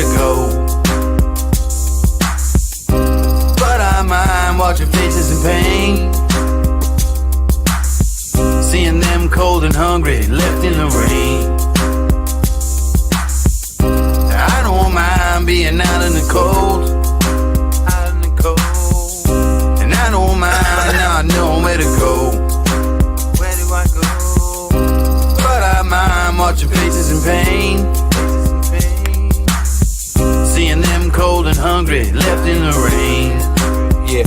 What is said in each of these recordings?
to go. But I mind watching faces in pain, seeing them cold and hungry, left in the rain. I don't mind being out in the cold, and I don't mind not knowing where to go. Where do I go? But I mind watching faces in pain, seeing them cold and hungry, left in the rain. Yeah.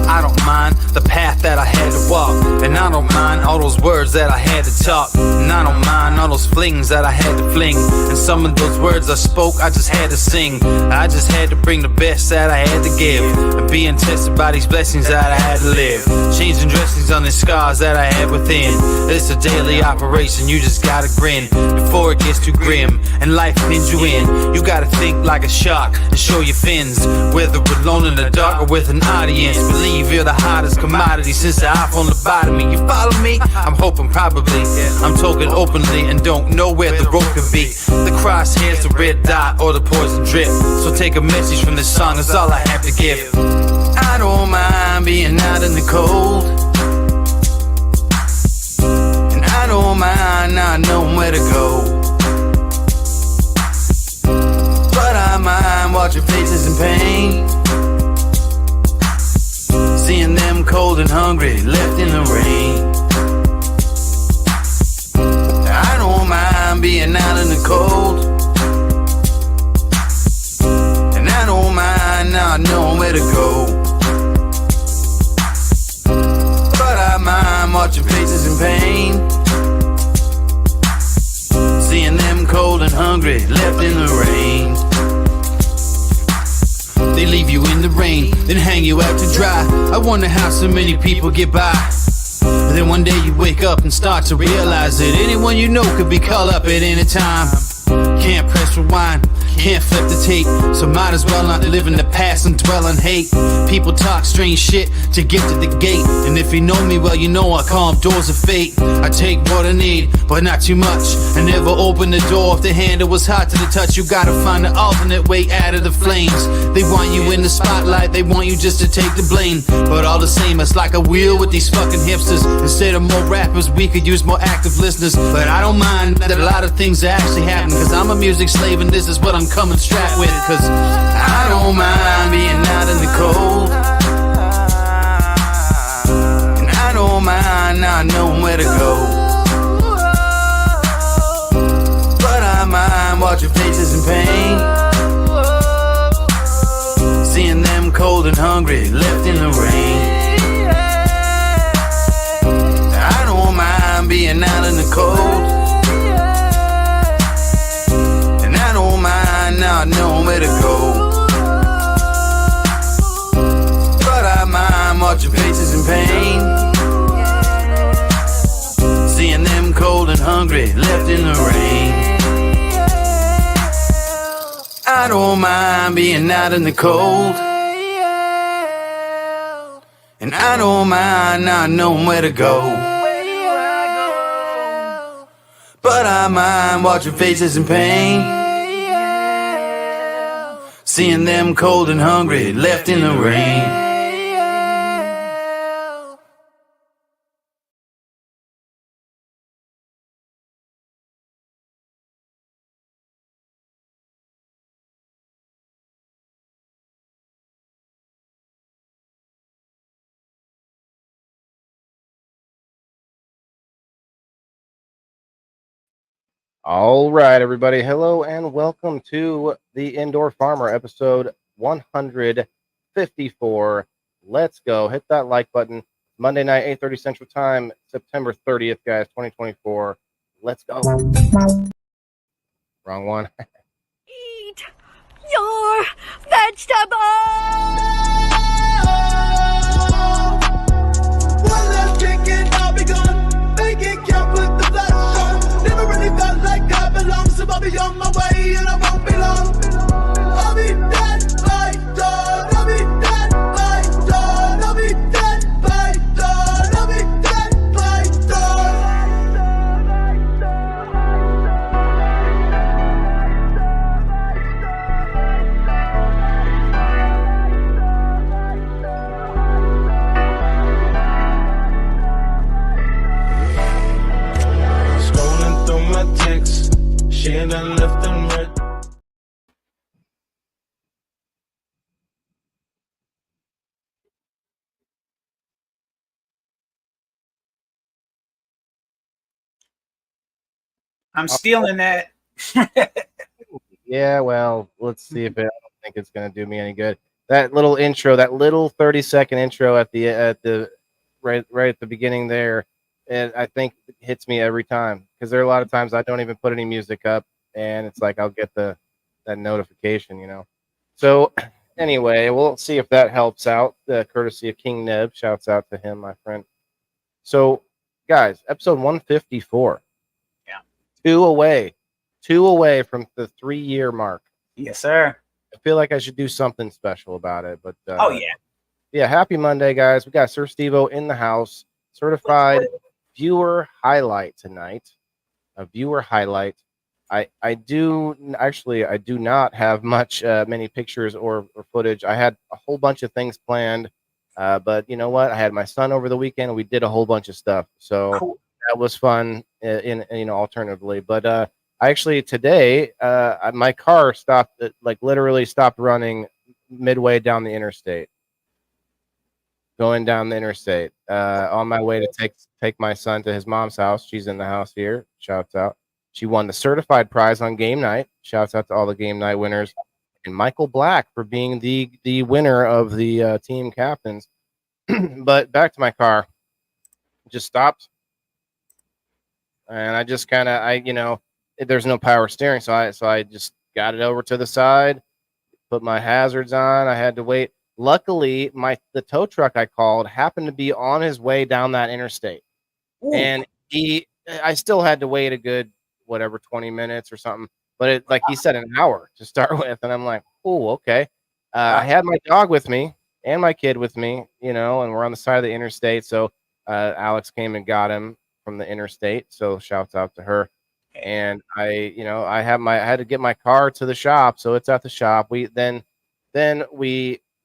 I don't mind the path that I had to walk, and I don't mind all those words that I had to talk, and I don't mind all those flings that I had to fling, and some of those words I spoke I just had to sing. I just had to bring the best that I had to give, and being tested by these blessings that I had to live, changing dressings on the scars that I had within. It's a daily operation, you just gotta grin before it gets too grim and life pins you in. You gotta think like a shark and show your fins, whether alone in the dark or with an audience. Believe you're the hottest commodity since the iPhone lobotomy. You follow me? I'm hoping probably. I'm talking openly and don't know where the road could be. The crosshairs, the red dot, or the poison drip. So take a message from this song, that's all I have to give. I don't mind being out in the cold, and I don't mind not knowing where to go. But I mind watching faces in pain, seeing them cold and hungry, left in the rain. I don't mind being out in the cold, and I don't mind not knowing where to go. But I mind watching faces in pain, seeing them cold and hungry, left in the rain. They leave you in the rain, then hang you out to dry. I wonder how so many people get by. But then one day you wake up and start to realize that anyone you know could be called up at any time. Can't press rewind, can't flip the tape, so might as well not live in the past and dwell on hate. People talk strange shit to get to the gate, and if you know me well, you know I call them doors of fate. I take what I need, but not too much, and never open the door if the handle was hot to the touch. You gotta find an alternate way out of the flames. They want you in the spotlight, they want you just to take the blame, but all the same, it's like a wheel with these fucking hipsters. Instead of more rappers, we could use more active listeners. But I don't mind that a lot of things are actually happening, cause I'm a music slave and this is what I'm coming strapped with. Cause I don't mind being out in the cold, and I don't mind not knowing where to go. But I mind watching faces in pain, seeing them cold and hungry, left in the rain. I don't mind being out in the cold, not knowing where to go. But I mind watching faces in pain, seeing them cold and hungry, left in the rain. I don't mind being out in the cold, and I don't mind not knowing where to go. But I mind watching faces in pain, seeing them cold and hungry, left in the rain. All right, everybody. Hello and welcome to the Indoor Farmer, episode 154. Let's go. Hit that like button. Monday night, 8:30 Central Time, September 30th, guys, 2024. Let's go. Wrong one. Eat your vegetables! One last chicken, I'll be gone. Make it count with the blood on. Never really felt like I belong, so I'll be on my way and I won't be long. I'll be dead by dawn. I'll be dead by dawn. I'll be dead by dawn. I'll be dead by dawn. chin and left and right. I'm stealing that. Yeah, well, let's see if it. I don't think it's gonna do me any good. That little intro, that little 30-second intro at the right at the beginning there, and I think it hits me every time because there are a lot of times I don't even put any music up, and it's like I'll get that notification, you know. So anyway, we'll see if that helps out. Courtesy of King Neb, shouts out to him, my friend. So, guys, episode 154. Yeah. Two away from the 3-year mark. Yes, sir. I feel like I should do something special about it, but Oh yeah. yeah. Happy Monday, guys. We got Siir SteveO in the house, certified viewer highlight tonight. A viewer highlight. I do not have many pictures or footage. I had a whole bunch of things planned, but you know what? I had my son over the weekend, and we did a whole bunch of stuff. So Cool. that was fun. Alternatively, but I actually today my car stopped, literally stopped running midway down the interstate. Going down the interstate, on my way to take my son to his mom's house. She's in the house here. Shouts out. She won the certified prize on game night. Shouts out to all the game night winners, and Michael Black for being the winner of the team captains. But back to my car, just stopped, and I just kind of there's no power steering, so I just got it over to the side, put my hazards on. I had to wait. Luckily, the tow truck I called happened to be on his way down that interstate. Ooh. And I still had to wait a good 20 minutes or something, but like he said, an hour to start with, and I'm like, oh, okay. I had my dog with me and my kid with me, and we're on the side of the interstate. So Alex came and got him from the interstate. So shouts out to her. And I had to get my car to the shop, so it's at the shop.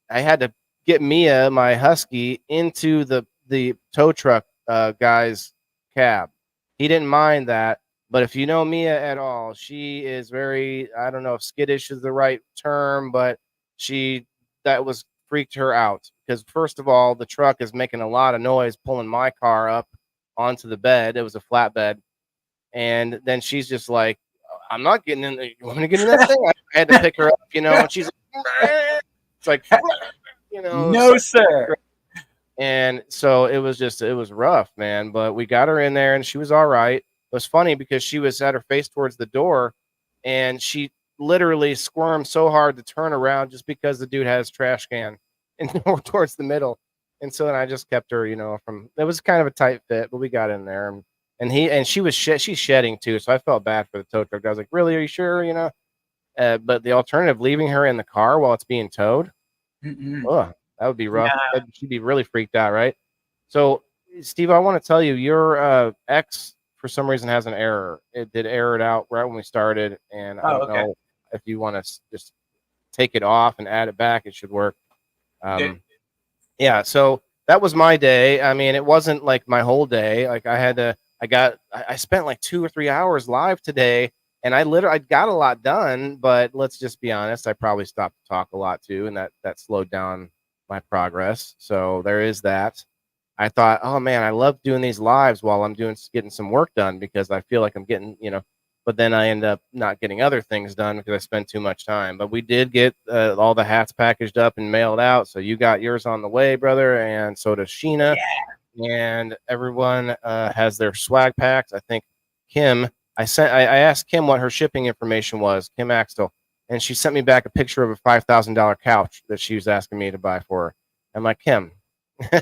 I had to get Mia, my husky, into the tow truck guy's cab. He didn't mind that, but if you know Mia at all, she is very, I don't know if skittish is the right term, but that was freaked her out because first of all, the truck is making a lot of noise pulling my car up onto the bed. It was a flatbed. And then she's just like, I'm not getting in there. You want me to get in that thing? I had to pick her up, and she's like, it's like, No, sir. And so it was rough, man. But we got her in there and she was all right. It was funny because she was at her face towards the door and she literally squirmed so hard to turn around just because the dude had his trash can and towards the middle. And so then I just kept her, it was kind of a tight fit, but we got in there and she was she's shedding too. So I felt bad for the tow truck. I was like, really, are you sure? But the alternative, leaving her in the car while it's being towed, that would be rough. Yeah. She'd be really freaked out, right? So, Steve, I want to tell you, your X for some reason has an error. It did error it out right when we started, and I don't know if you want to just take it off and add it back. It should work. Yeah. So that was my day. I mean, it wasn't like my whole day. Like I spent like 2 or 3 hours live today. And I got a lot done, but let's just be honest, I probably stopped to talk a lot too, and that slowed down my progress. So there is that. I thought, oh man, I love doing these lives while I'm getting some work done because I feel like I'm getting, but then I end up not getting other things done because I spend too much time. But we did get all the hats packaged up and mailed out. So you got yours on the way, brother, and so does Sheena. Yeah. And everyone has their swag packs. I think Kim. I asked Kim what her shipping information was, Kim Axtell, and she sent me back a picture of a $5,000 couch that she was asking me to buy for her. I'm like, Kim. So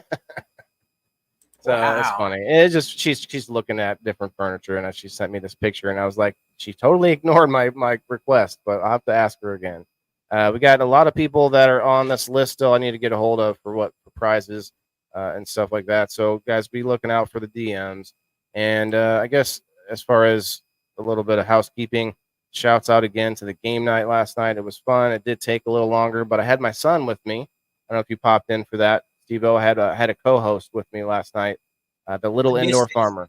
that's funny. It's just she's looking at different furniture, and she sent me this picture, and I was like, she totally ignored my request, but I'll have to ask her again. We got a lot of people that are on this list still I need to get a hold of for prizes and stuff like that. So guys, be looking out for the DMs. And I guess as far as a little bit of housekeeping, shouts out again to the game night last night. It was fun. It did take a little longer, but I had my son with me. I don't know if you popped in for that. SteveO had a co-host with me last night, the little indoor farmer.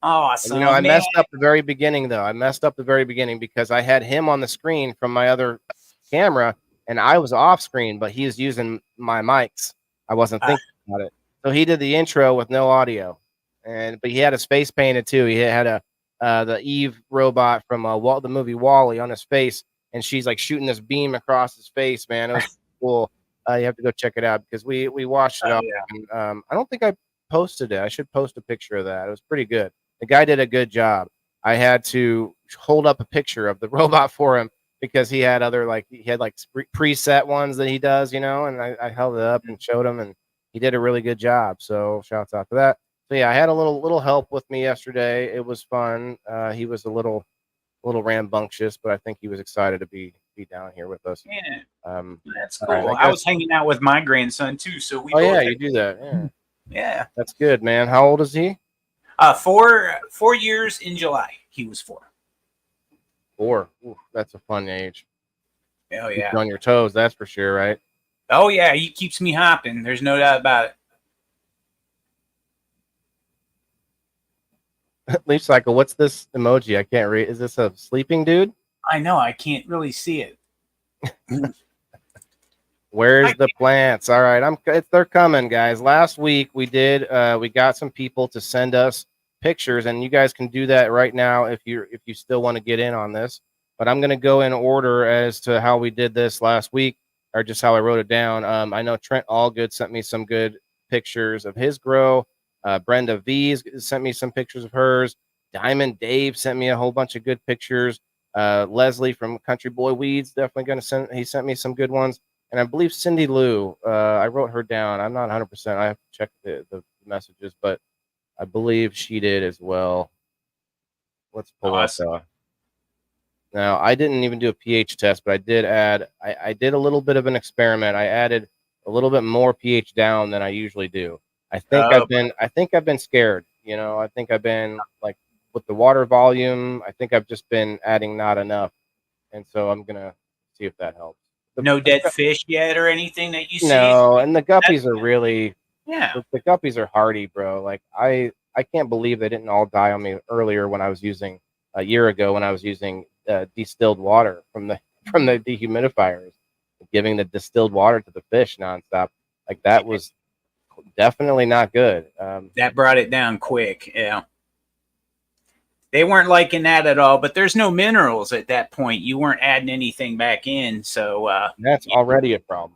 Awesome. And, I man. messed up the very beginning, though. I messed up the very beginning because I had him on the screen from my other camera, and I was off screen, but he was using my mics. I wasn't thinking about it. So he did the intro with no audio, but he had his face painted too. He had the Eve robot from the movie Wall-E on his face, and she's like shooting this beam across his face. Man, it was cool. You have to go check it out because we watched it all. Yeah. And, I don't think I posted it. I should post a picture of that. It was pretty good. The guy did a good job. I had to hold up a picture of the robot for him because he had preset ones that he does, and I held it up and showed him, and he did a really good job. So shouts out to that. So yeah, I had a little help with me yesterday. It was fun. He was a little rambunctious, but I think he was excited to be down here with us. Yeah. That's cool. Right, I was hanging out with my grandson too, so we. Oh yeah, you do that. Yeah. Yeah. That's good, man. How old is he? 4 years in July. He was 4. 4. Ooh, that's a fun age. Oh Keep yeah. you on your toes, that's for sure, right? Oh yeah, he keeps me hopping. There's no doubt about it. Leaf Cycle, what's this emoji? I can't read. Is this a sleeping dude? I know. I can't really see it. Where's the plants? All right, they're coming, guys. Last week we got some people to send us pictures, and you guys can do that right now if you still want to get in on this. But I'm going to go in order as to how we did this last week, or just how I wrote it down. I know Trent Allgood sent me some good pictures of his grow. Brenda V's sent me some pictures of hers. Diamond Dave sent me a whole bunch of good pictures. Leslie from Country Boy Weeds definitely he sent me some good ones. And I believe Cindy Lou, I wrote her down. I'm not 100%. I have to check the messages, but I believe she did as well. Let's pull up. Now, I didn't even do a pH test, but I did add. I did a little bit of an experiment. I added a little bit more pH down than I usually do. I think I've been scared. I think I've been like with the water volume. I think I've just been adding not enough, and so I'm gonna see if that helps. No dead fish yet or anything that you see? No, and the guppies are really Yeah. the guppies are hardy, bro. Like I can't believe they didn't all die on me earlier when I was using a year ago when I was using distilled water from the dehumidifiers, giving the distilled water to the fish nonstop. Like that was definitely not good. That brought it down quick. Yeah. They weren't liking that at all, but there's no minerals at that point. You weren't adding anything back in, so that's already a problem.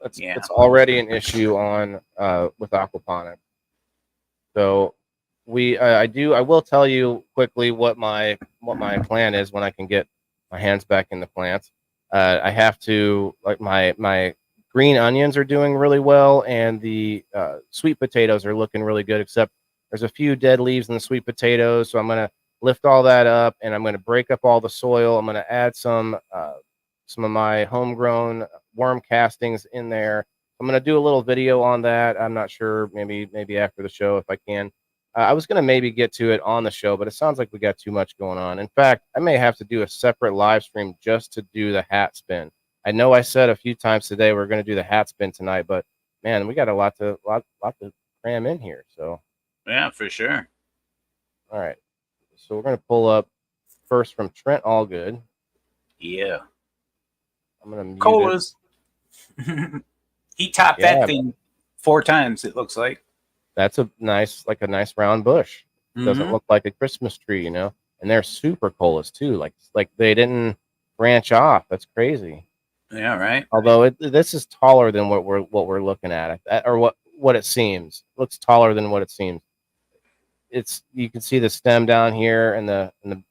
It's already an issue on with aquaponics. So I will tell you quickly what my plan is when I can get my hands back in the plants. I have to my green onions are doing really well, and the sweet potatoes are looking really good. Except there's a few dead leaves in the sweet potatoes, so I'm gonna lift all that up, and I'm gonna break up all the soil. I'm gonna add some of my homegrown worm castings in there. I'm gonna do a little video on that. I'm not sure, maybe after the show if I can. I was gonna maybe get to it on the show, but it sounds like we got too much going on. In fact, I may have to do a separate live stream just to do the hat spin. I know I said a few times today we're gonna do the hat spin tonight, but man, we got a lot to cram in here. So yeah, for sure. All right, so we're gonna pull up first from Trent Allgood. Yeah, I'm gonna mute colas. He topped that thing 4 times. It looks like. That's a nice round bush. It doesn't look like a Christmas tree, and they're super colas too. Like they didn't branch off. That's crazy. Yeah, right. Although this is taller than what we're looking at, or what it seems. It looks taller than what it seems. You can see the stem down here and the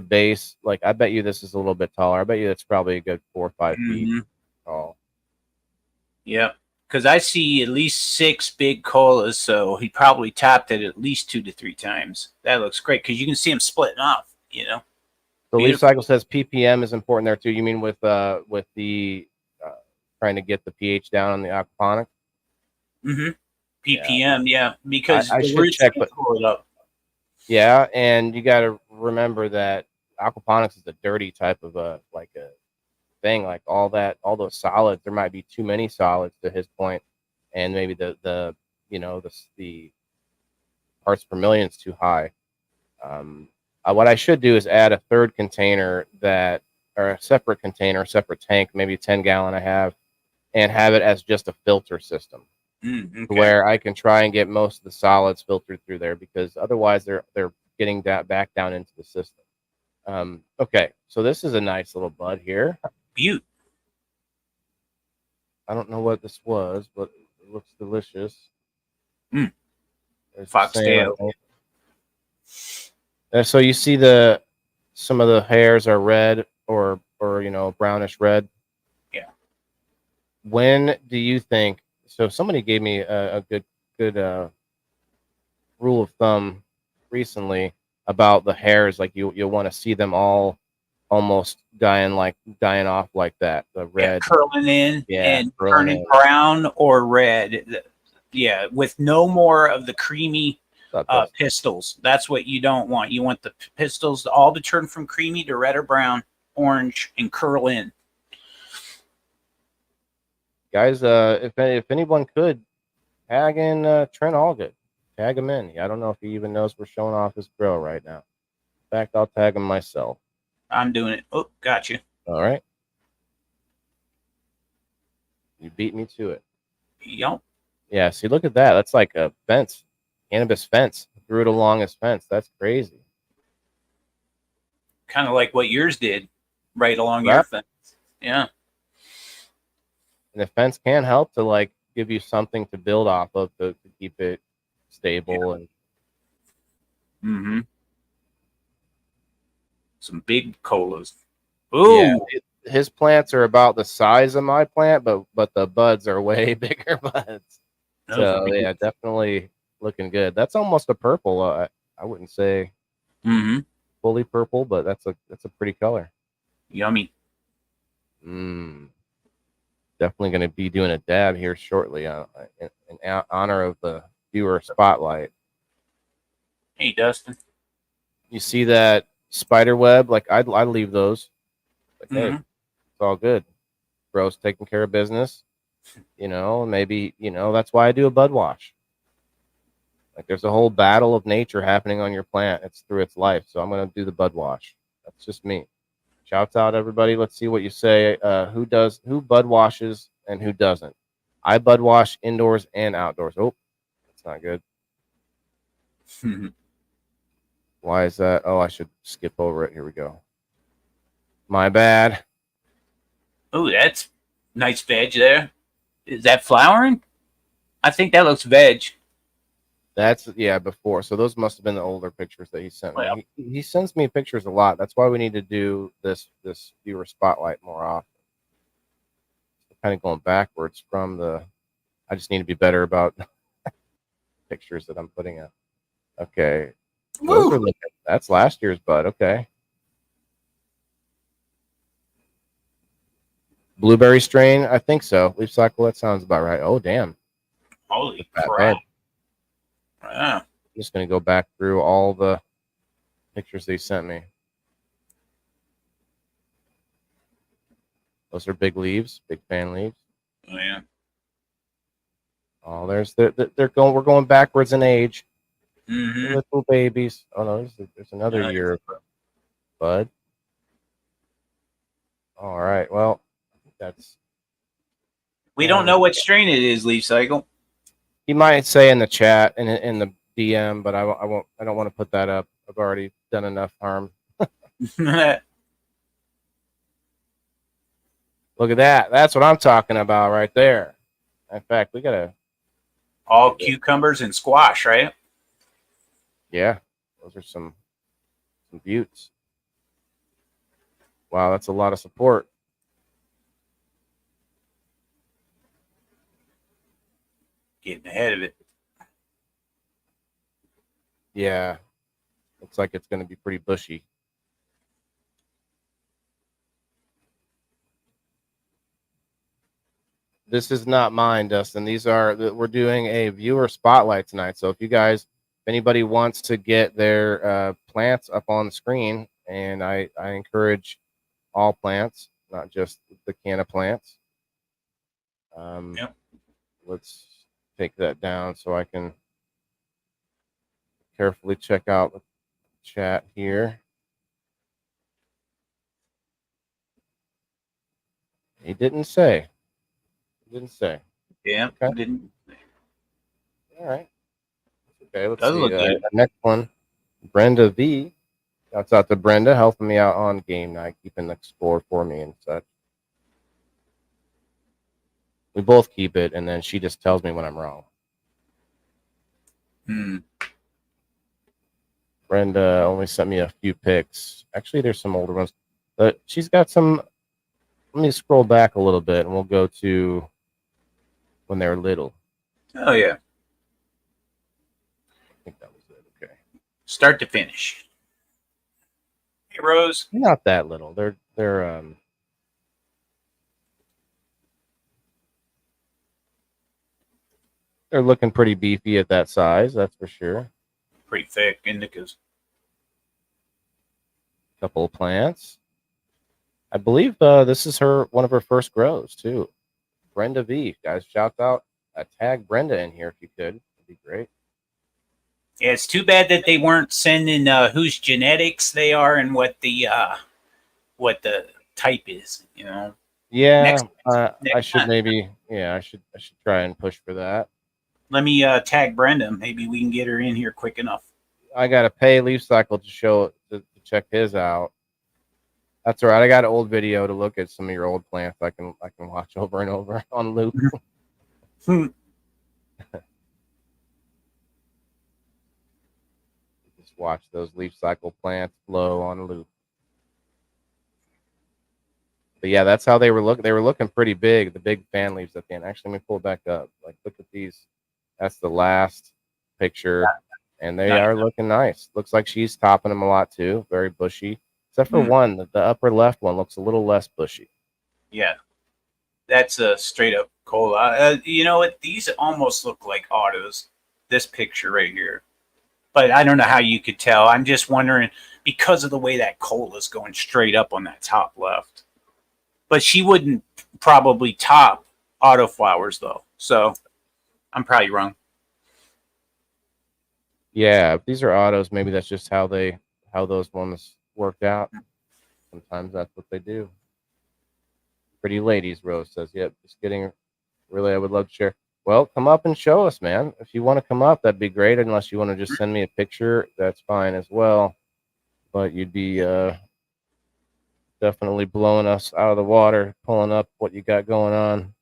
base. Like I bet you this is a little bit taller. I bet you it's probably a good 4 or 5 feet tall. Yep. Because I see at least 6 big colas, so he probably topped it at least 2 to 3 times. That looks great because you can see them splitting off. The Leaf Cycle says ppm is important there too. You mean with the trying to get the pH down on the aquaponics? ppm, yeah, because I should check, but yeah, and you got to remember that aquaponics is a dirty type of a thing. Like all those solids, there might be too many solids to his point, and maybe the parts per million is too high. What I should do is add a third container or a separate container, a separate tank, maybe 10-gallon I have, and have it as just a filter system, Okay. where I can try and get most of the solids filtered through there, because otherwise they're getting back down into the system. Okay, so this is a nice little bud here. Butte. I don't know what this was, but it looks delicious. Mm. There's the Foxtail. So you see some of the hairs are red or brownish red. Yeah. When do you think? So somebody gave me a good rule of thumb recently about the hairs. Like you'll want to see them all almost dying off like that. The red curling in and turning in. brown or red. Yeah, with no more of the creamy pistils. That's what you don't want. You want the pistils all to turn from creamy to red or brown, orange, and curl in. Guys, if anyone could tag in Trent Allgood, tag him in. I don't know if he even knows we're showing off his grill right now. In fact, I'll tag him myself. I'm doing it. Oh, got you. All right. You beat me to it. Yep. Yeah, see, look at that. That's like a fence, cannabis fence. Grew it along his fence. That's crazy. Kind of like what yours did, right along your fence. Yeah. And the fence can help to give you something to build off of to keep it stable. And mm-hmm. Some big colas. Ooh. Yeah, his plants are about the size of my plant, but the buds are way bigger buds. So yeah, definitely looking good. That's almost a purple. I wouldn't say fully purple, but that's a pretty color. Yummy. Definitely going to be doing a dab here shortly in honor of the viewer spotlight. Hey, Dustin. You see that spider web? I'd leave those. Hey, it's all good. Bro's taking care of business. Maybe that's why I do a bud wash. There's a whole battle of nature happening on your plant. It's through its life. So I'm going to do the bud wash. That's just me. Shouts out, everybody. Let's see what you say. Who bud washes and who doesn't? I bud wash indoors and outdoors. Oh, that's not good. Why is that? Oh, I should skip over it. Here we go. My bad. Oh, that's nice veg there. Is that flowering? I think that looks veg. That's before. So those must have been the older pictures that he sent me. Well, He sends me pictures a lot. That's why we need to do this viewer spotlight more often. Kind of going backwards from I just need to be better about pictures that I'm putting up. Okay. That's last year's bud. Okay. Blueberry strain, I think so. Leaf cycle, that sounds about right. Oh, damn. Holy crap. Yeah. I'm just going to go back through all the pictures they sent me. Those are big leaves, big fan leaves. Oh, yeah. Oh, we're going backwards in age. Mm-hmm. Little babies. Oh, no, there's another year of bud. All right. Well, we don't know what strain it is, Leaf Cycle. He might say in the chat and in the DM, but I won't. I don't want to put that up. I've already done enough harm. Look at that. That's what I'm talking about right there. In fact, we gotta all cucumbers and squash, right? Yeah, those are some buttes. Wow, that's a lot of support. Getting ahead of it. Yeah, looks like it's going to be pretty bushy. This is not mine, Dustin. We're doing a viewer spotlight tonight. So if anybody wants to get their plants up on the screen, and I encourage all plants, not just the can of plants. Yep. Let's take that down so I can carefully check out the chat here. He didn't say. Yeah. Okay. Didn't. All right. Okay, let's Does see. look good. Next one, Brenda V. Shouts out to Brenda, helping me out on game night, keeping the score for me and such. We both keep it, and then she just tells me when I'm wrong. Brenda only sent me a few pics. Actually, there's some older ones, but she's got some. Let me scroll back a little bit, and we'll go to when they were little. Oh yeah. I think that was it. Okay. Start to finish. Hey Rose. They're not that little. They're looking pretty beefy at that size, that's for sure. Pretty thick indicas. Couple of plants. I believe this is one of her first grows too. Brenda V. Guys, shout out. Tag Brenda in here if you could. That'd be great. Yeah, it's too bad that they weren't sending whose genetics they are and what the type is. You know. Yeah, Next I should time. maybe. Yeah, I should try and push for that. Let me tag Brenda. Maybe we can get her in here quick enough. I gotta pay Leaf Cycle to check his out. That's all right. I got an old video to look at some of your old plants. I can watch over and over on loop. Just watch those Leaf Cycle plants blow on loop. But yeah, that's how they were looking. They were looking pretty big. The big fan leaves at the end. Actually, let me pull it back up. Like, look at these. That's the last picture, and they are looking nice. Looks like she's topping them a lot too. Very bushy, except for one. The upper left one looks a little less bushy. Yeah, that's a straight up cola. You know what? These almost look like autos. This picture right here, but I don't know how you could tell. I'm just wondering because of the way that cola is going straight up on that top left. But she wouldn't probably top auto flowers though, so I'm probably wrong. Yeah, if these are autos, maybe that's just how those ones worked out. Sometimes that's what they do. Pretty ladies, Rose says. Yep, just kidding. Really, I would love to share. Well, come up and show us, man. If you want to come up, that'd be great. Unless you want to just send me a picture, that's fine as well. But you'd be definitely blowing us out of the water, pulling up what you got going on.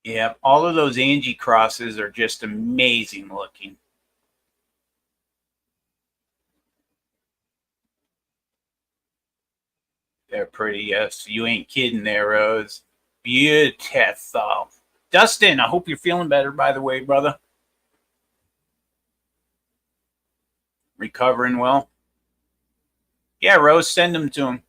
Yeah, all of those Angie crosses are just amazing looking. They're pretty, yes. You ain't kidding there, Rose. Beautiful. Dustin, I hope you're feeling better, by the way, brother. Recovering well? Yeah, Rose, send them to him.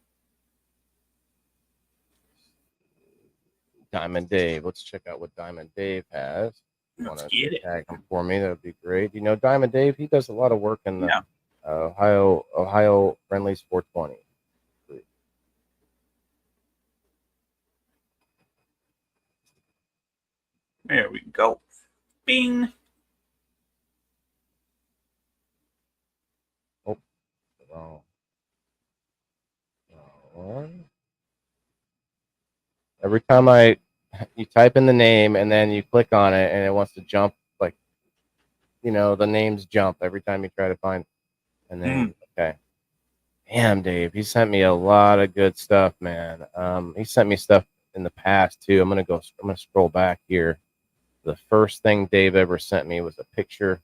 Diamond Dave. Let's check out what Diamond Dave has. You want Let's to get it. tag him for me? That would be great. You know, Diamond Dave, he does a lot of work in the Ohio Friendlies 420. There we go. Bing. Oh, wrong one. Every time you type in the name and then you click on it and it wants to jump, like, you know, the names jump every time you try to find. And then, okay. Damn, Dave, he sent me a lot of good stuff, man. He sent me stuff in the past too. I'm gonna scroll back here. The first thing Dave ever sent me was a picture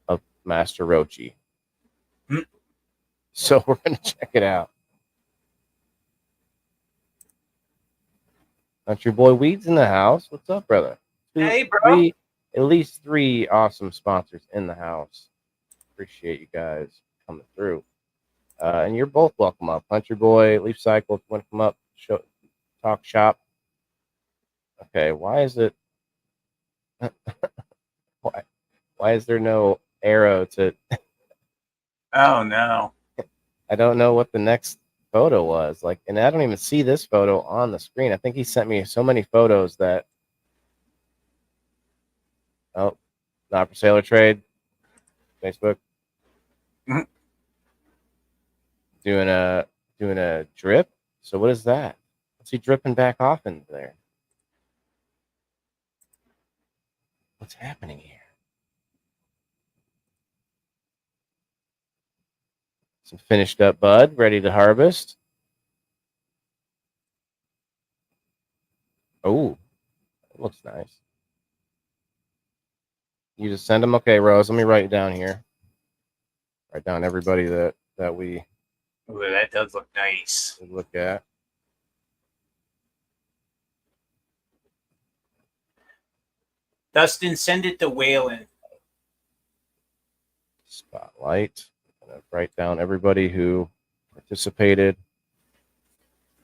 of Master Rochi. So we're gonna check it out. Country Boy Weeds in the house. What's up, brother? Hey, bro. At least 3 awesome sponsors in the house. Appreciate you guys coming through. And you're both welcome up. Country Boy, Leaf Cycle, if you want to come up, talk shop. Okay, why is it? Why is there no arrow to? Oh no! I don't know what the next photo was like, and I don't even see this photo on the screen. I think he sent me so many photos that Not for sale or trade. Facebook. Mhm. Doing a drip. So what is that? What's he dripping back off into there? What's happening here? Some finished up bud, ready to harvest. Oh, that looks nice. You just send them. Okay, Rose. Let me write it down here. Write down everybody that we Ooh, that does look nice. look at. Dustin, send it to Waylon. Spotlight. I'm gonna write down everybody who participated.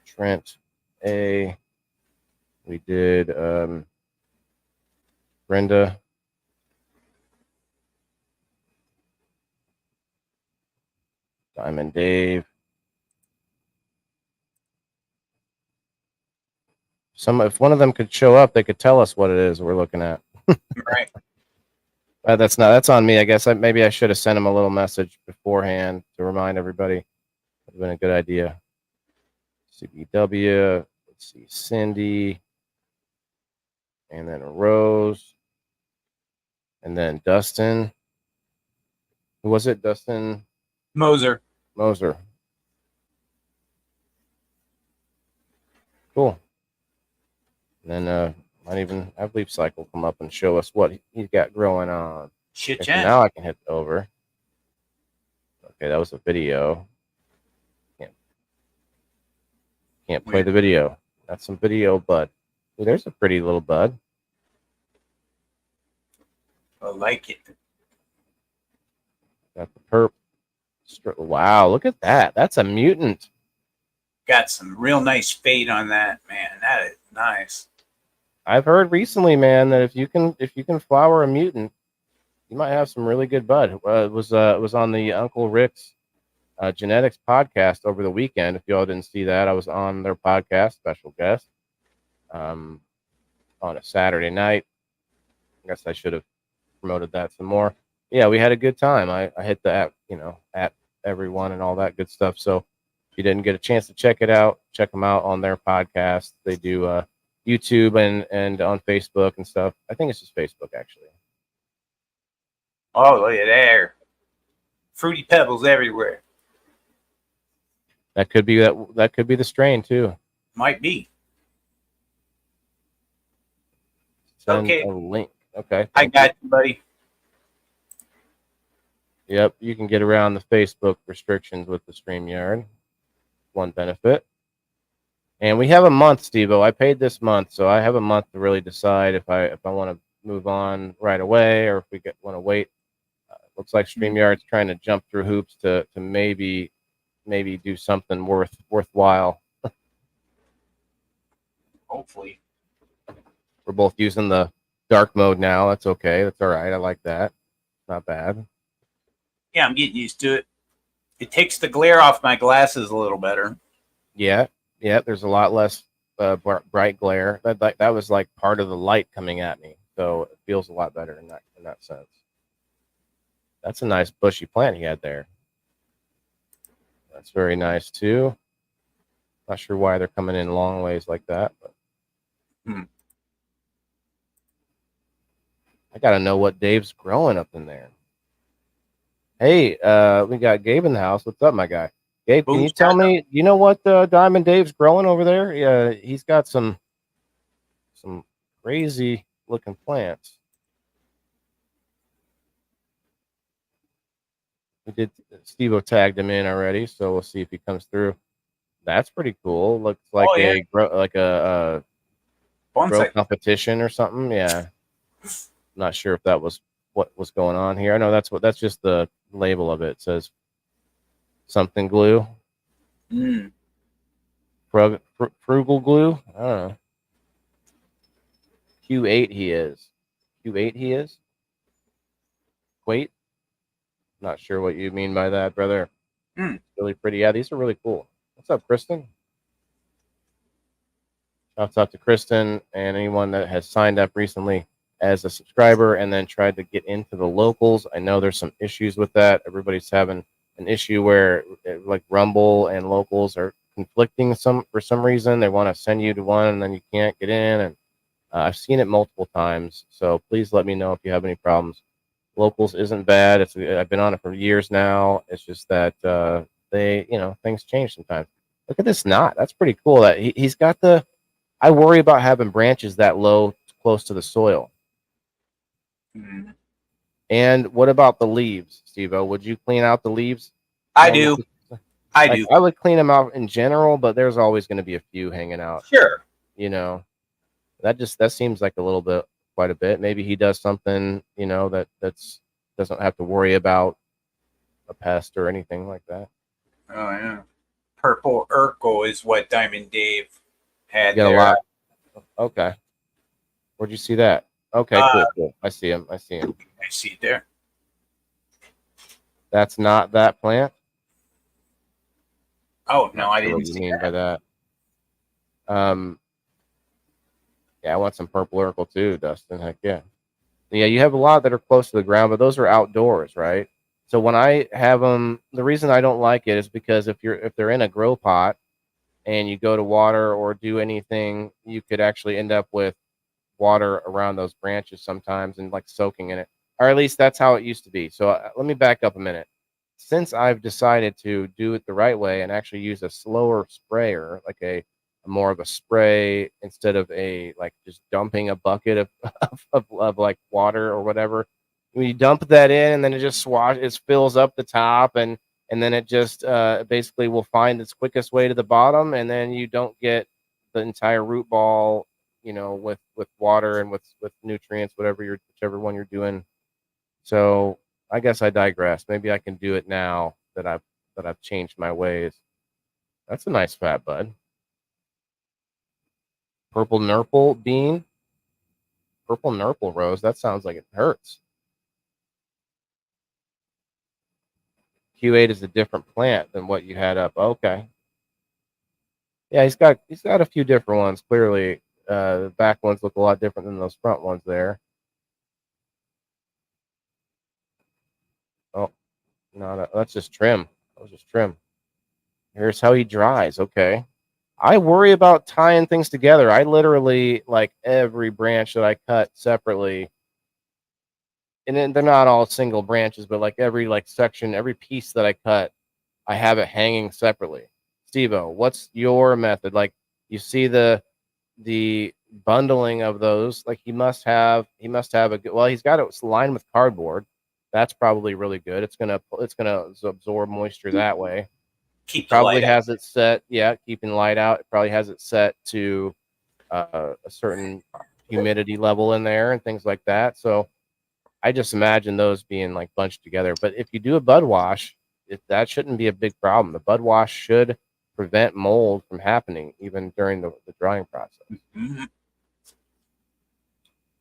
Trent A. We did Brenda. Diamond Dave. If one of them could show up, they could tell us what it is we're looking at. Right. That's on me. I guess maybe I should have sent him a little message beforehand to remind everybody. Would have been a good idea. CBW. Let's see, Cindy, and then Rose, and then Dustin. Who was it? Dustin Moser. Cool. And then might even have Leaf Cycle come up and show us what he's got growing on. Shit, Okay, yeah. now I can hit over. Okay, that was a video. Can't play the video. That's some video bud. Ooh, there's a pretty little bud. I like it. Got the perp. Wow, look at that. That's a mutant. Got some real nice fade on that, man. That is nice. I've heard recently, man, that if you can flower a mutant, you might have some really good bud. It was on the Uncle Rick's genetics podcast over the weekend. If y'all didn't see that, I was on their podcast, special guest, on a Saturday night. I guess I should have promoted that some more. Yeah, we had a good time. I hit the at everyone and all that good stuff. So if you didn't get a chance to check it out, check them out on their podcast. They do YouTube and on Facebook and stuff. I think it's just Facebook actually. Oh, look at there. Fruity Pebbles everywhere. That could be the strain too. Might be. Send Okay. a link. Okay. I got you, buddy. Yep, you can get around the Facebook restrictions with the StreamYard. One benefit. And we have a month, Steve-O. I paid this month, so I have a month to really decide if I want to move on right away or if we want to wait. Looks like StreamYard's trying to jump through hoops to maybe do something worthwhile. Hopefully. We're both using the dark mode now. That's okay. That's all right. I like that. Not bad. Yeah, I'm getting used to it. It takes the glare off my glasses a little better. Yeah. There's a lot less bright glare. That was like part of the light coming at me, so it feels a lot better in that sense. That's a nice bushy plant he had there. That's very nice too. Not sure why they're coming in long ways like that, but I gotta know what Dave's growing up in there. Hey, we got Gabe in the house. What's up, my guy? Gabe, can you tell me, you know what Diamond Dave's growing over there? Yeah, he's got some crazy looking plants. We did Steve-O tagged him in already, so we'll see if he comes through. That's pretty cool. Looks like a grow competition or something. Yeah. Not sure if that was what was going on here. I know that's just the label of it. It says something glue. Frugal glue. I don't know. Q8 he is. Wait. Not sure what you mean by that, brother. Really pretty. Yeah, these are really cool. What's up, Kristen? Shouts out to Kristen and anyone that has signed up recently as a subscriber and then tried to get into the locals. I know there's some issues with that. Everybody's having an issue where like Rumble and locals are conflicting for some reason. They want to send you to one and then you can't get in. And I've seen it multiple times. So please let me know if you have any problems. Locals isn't bad. I've been on it for years now. It's just that things change sometimes. Look at this knot. That's pretty cool. That he's got the. I worry about having branches that low close to the soil. Mm. And what about the leaves, SteveO? Would you clean out the leaves? I do. I do. I would clean them out in general, but there's always going to be a few hanging out. Sure. That seems like quite a bit. Maybe he does something, that's doesn't have to worry about a pest or anything like that. Oh yeah. Purple Urkel is what Diamond Dave had You got there. a lot. Okay. Where'd you see that? Okay, cool. I see him. I see it there. That's not that plant. Oh no, I didn't What you see mean that. by that? Yeah, I want some purple Urkel too, Dustin. Heck yeah. Yeah, you have a lot that are close to the ground, but those are outdoors, right? So when I have them, the reason I don't like it is because if they're in a grow pot and you go to water or do anything, you could actually end up with water around those branches sometimes and like soaking in it, or at least that's how it used to be. So let me back up a minute. Since I've decided to do it the right way and actually use a slower sprayer, like a more of a spray instead of a like just dumping a bucket of like water or whatever. When you dump that in and then it fills up the top and then it just basically will find its quickest way to the bottom, and then you don't get the entire root ball, with water and with nutrients, whichever one you're doing. So I guess I digress. Maybe I can do it now that I've changed my ways. That's a nice fat bud. Purple nurple bean. Purple nurple rose. That sounds like it hurts. Q8 is a different plant than what you had up. Okay. Yeah, he's got a few different ones. Clearly, the back ones look a lot different than those front ones there. Oh, no, that's just trim. That was just trim. Here's how he dries. Okay. I worry about tying things together. I literally, like, every branch that I cut separately, and then they're not all single branches, but like every section, every piece that I cut, I have it hanging separately. SteveO, what's your method? Like, you see the bundling of those. Like, he must have a good. Well, he's got it lined with cardboard. That's probably really good. It's gonna absorb moisture that way. Keep Probably has it set. Yeah, keeping light out. It probably has it set to a certain humidity level in there and things like that. So I just imagine those being like bunched together. But if you do a bud wash, that shouldn't be a big problem. The bud wash should prevent mold from happening even during the drying process. Mm-hmm.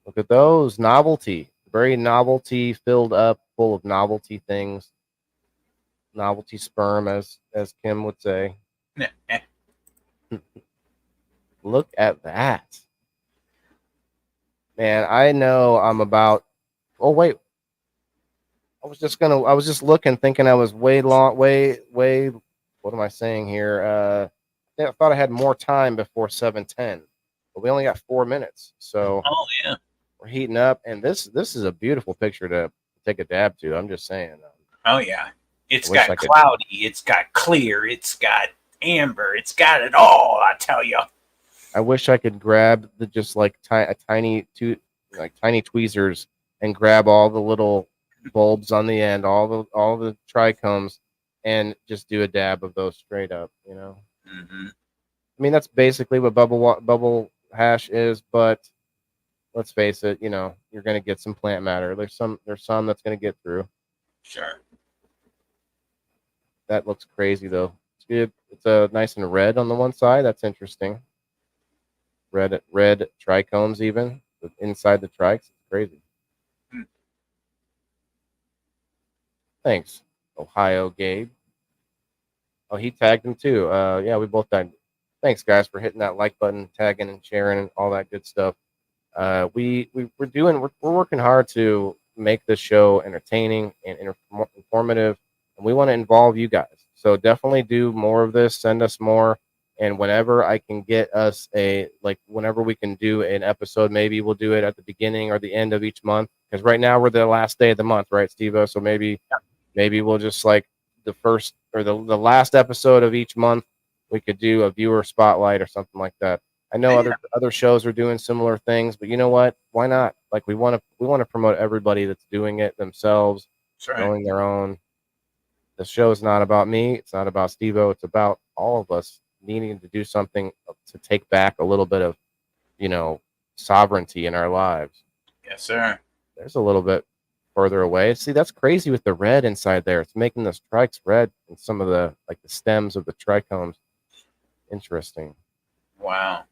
Look at those. Novelty. Very novelty filled up, full of novelty things. Novelty sperm, as Kim would say. Look at that. Man, I know I'm about. Oh wait, I was just looking, thinking I was way. What am I saying here? I thought I had more time before 7:10, but we only got 4 minutes. So oh yeah, we're heating up, and this is a beautiful picture to take a dab to. I'm just saying. Oh yeah, it's got cloudy, it's got clear, it's got amber, it's got it all. I tell you. I wish I could grab tiny tweezers and grab all the little bulbs on the end, all the trichomes, and just do a dab of those straight up. Mm-hmm. I mean, that's basically what bubble hash is, but let's face it, you're going to get some plant matter. There's some that's going to get through. Sure. That looks crazy though. It's good. It's nice and red on the one side. That's interesting. Red trichomes even inside the trikes. It's crazy. Thanks, Ohio Gabe. Oh, he tagged him too. Yeah, we both tagged. Thanks, guys, for hitting that like button, tagging and sharing and all that good stuff. we're working hard to make this show entertaining and informative, and we want to involve you guys. So definitely do more of this. Send us more, and whenever I can get us whenever we can do an episode, maybe we'll do it at the beginning or the end of each month. Because right now we're the last day of the month, right, Steve? So maybe we'll just like the first or the last episode of each month, we could do a viewer spotlight or something like that. I know other shows are doing similar things, but you know what? Why not? Like we want to promote everybody that's doing it themselves, knowing their own. The show is not about me. It's not about SteveO. It's about all of us needing to do something to take back a little bit of, sovereignty in our lives. Yes, sir. There's a little bit further away. See, that's crazy with the red inside there. It's making the strikes red and some of the stems of the trichomes. Interesting. Wow.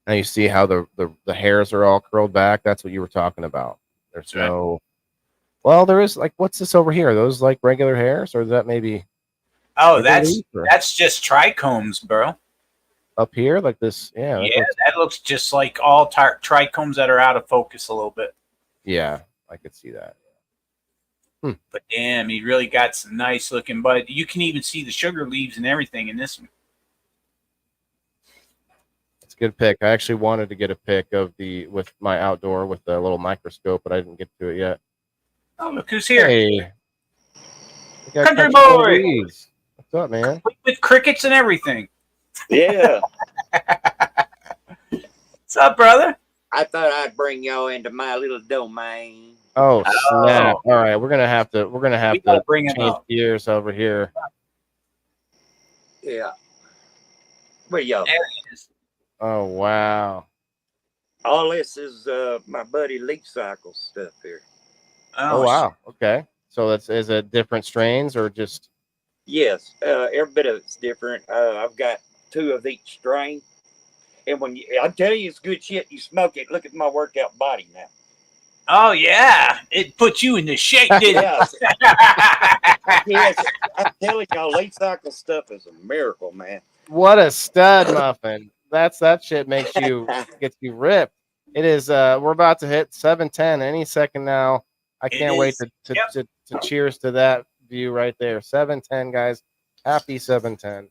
Now you see how the hairs are all curled back. That's what you were talking about. There's well, there is what's this over here? Are those like regular hairs, or is that maybe? Oh, that's just trichomes, bro. Up here, like this, yeah. That looks just like all trichomes that are out of focus a little bit. Yeah, I could see that. But damn, he really got some nice looking bud. You can even see the sugar leaves and everything in this one. Good pick. I actually wanted to get a pic of with my outdoor with the little microscope, but I didn't get to it yet. Oh, look who's here! Hey, Country boy, what's up, man? With crickets and everything. Yeah. What's up, brother? I thought I'd bring y'all into my little domain. Oh snap! All right, we're gonna have to bring change gears over here. Yeah. Where y'all? There he is. Oh wow! All this is my buddy Leaf Cycle stuff here. Oh wow! Okay, so is it different strains or just? Yes, every bit of it's different. I've got 2 of each strain, and I tell you, it's good shit. You smoke it. Look at my workout body now. Oh yeah, it put you into shape, didn't it? Yes, I'm telling y'all, Leaf Cycle stuff is a miracle, man. What a stud muffin! That shit gets you ripped. It is. We're about to hit 7:10 any second now. I can't wait to cheers to that view right there. 7:10, guys. Happy 7:10.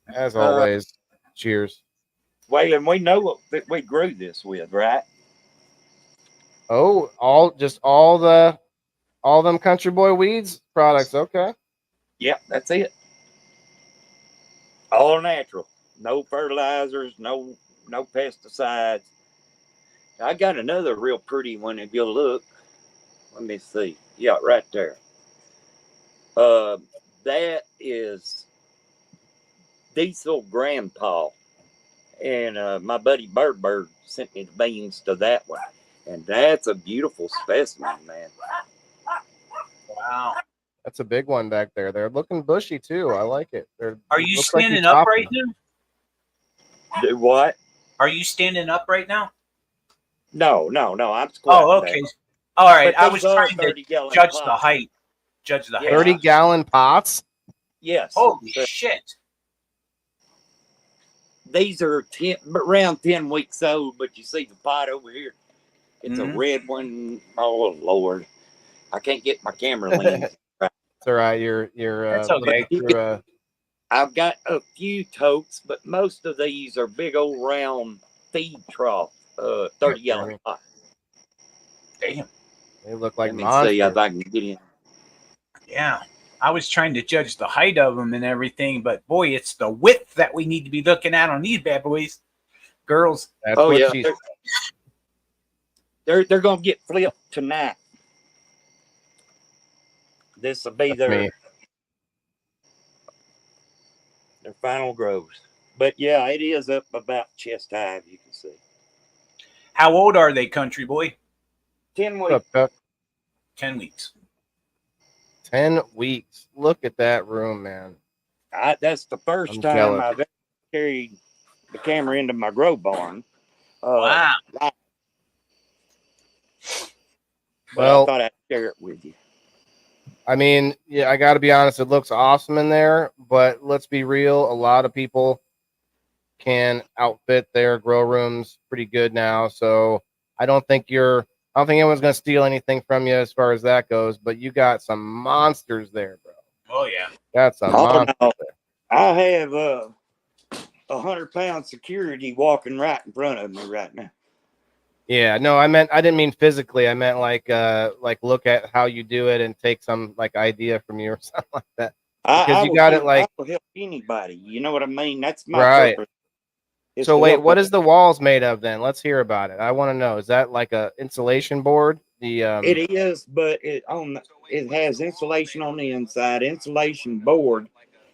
As always, cheers. Waylon, we know what we grew this with, right? Oh, all them Country Boy Weeds products. Okay. Yep, that's it. All natural. No fertilizers, no pesticides. I got another real pretty one if you'll look. Let me see. Yeah, right there. That is Diesel Grandpa. And my buddy Bird sent me the beans to that one. And that's a beautiful specimen, man. Wow. That's a big one back there. They're looking bushy too. I like it. Are you standing up right now? Do what? Are you standing up right now? No. I'm squatting. Oh, okay. Down. All right. But I was trying to judge the height. Judge the height. 30-gallon pots? Yes. Holy shit. These are around 10 weeks old, but you see the pot over here. It's a red one. Oh Lord, I can't get my camera lens. It's all right. You're That's okay. I've got a few totes, but most of these are big old round feed trough, 30-gallon pot. Damn. They look like Let me monsters. see if I can get in. Yeah. I was trying to judge the height of them and everything, but boy, it's the width that we need to be looking at on these bad boys. Girls. That's what she's... They're gonna get flipped tonight. This will be their final grows. But yeah, it is up about chest high, you can see. How old are they, Country Boy? 10 weeks. 10 weeks. 10 weeks. Look at that room, man. That's the first time I've ever carried the camera into my grow barn. Wow. Well, I thought I'd share it with you. I mean, yeah, I got to be honest. It looks awesome in there, but let's be real. A lot of people can outfit their grow rooms pretty good now. So I don't think anyone's gonna steal anything from you as far as that goes. But you got some monsters there, bro. Oh yeah. Got some Oh monsters no, there. I have 100-pound security walking right in front of me right now. Yeah, no, I didn't mean physically. I meant like look at how you do it and take some like idea from you or something like that. Because you got it like I will help anybody. You know what I mean? That's my right. purpose. is So to wait, help what is the walls made of then? Let's hear about it. I want to know. Is that like a insulation board? It is, but it has insulation on the inside, insulation board,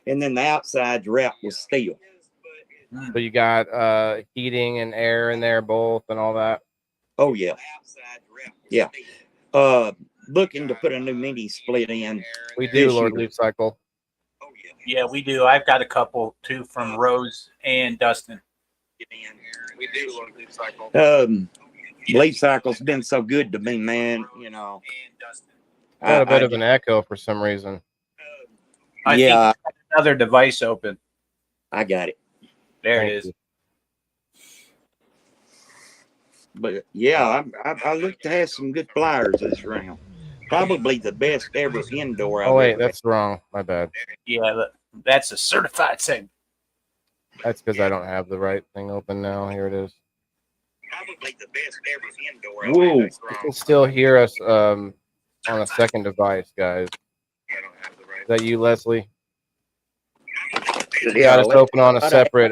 and then the outside's wrapped with steel. So you got heating and air in there both and all that. Oh yeah, yeah. Looking to put a new mini split in. We do, this Lord year. Leaf Cycle. Yeah, we do. I've got a couple too from Rose and Dustin. We do, Lord Leaf Cycle. Leaf Cycle's been so good to me, man. You know, Got a bit of an echo for some reason. I think you got another device open. I got it. There Thank it is. you. But yeah, I look to have some good flyers this round. Probably the best ever indoor. Oh wait, that's wrong. My bad. Yeah, that's a certified segment. That's because I don't have the right thing open now. Here it is. Probably the best ever indoor. Whoa. You can still hear us on a second device, guys. Is that you, Leslie? You got us open on a separate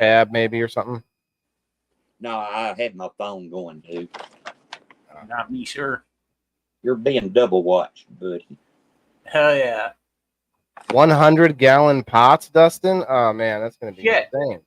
tab, maybe, or something? No, I had my phone going too. Not me, sure. You're being double watched, buddy. Hell yeah. 100-gallon pots, Dustin? Oh, man, that's going to be insane.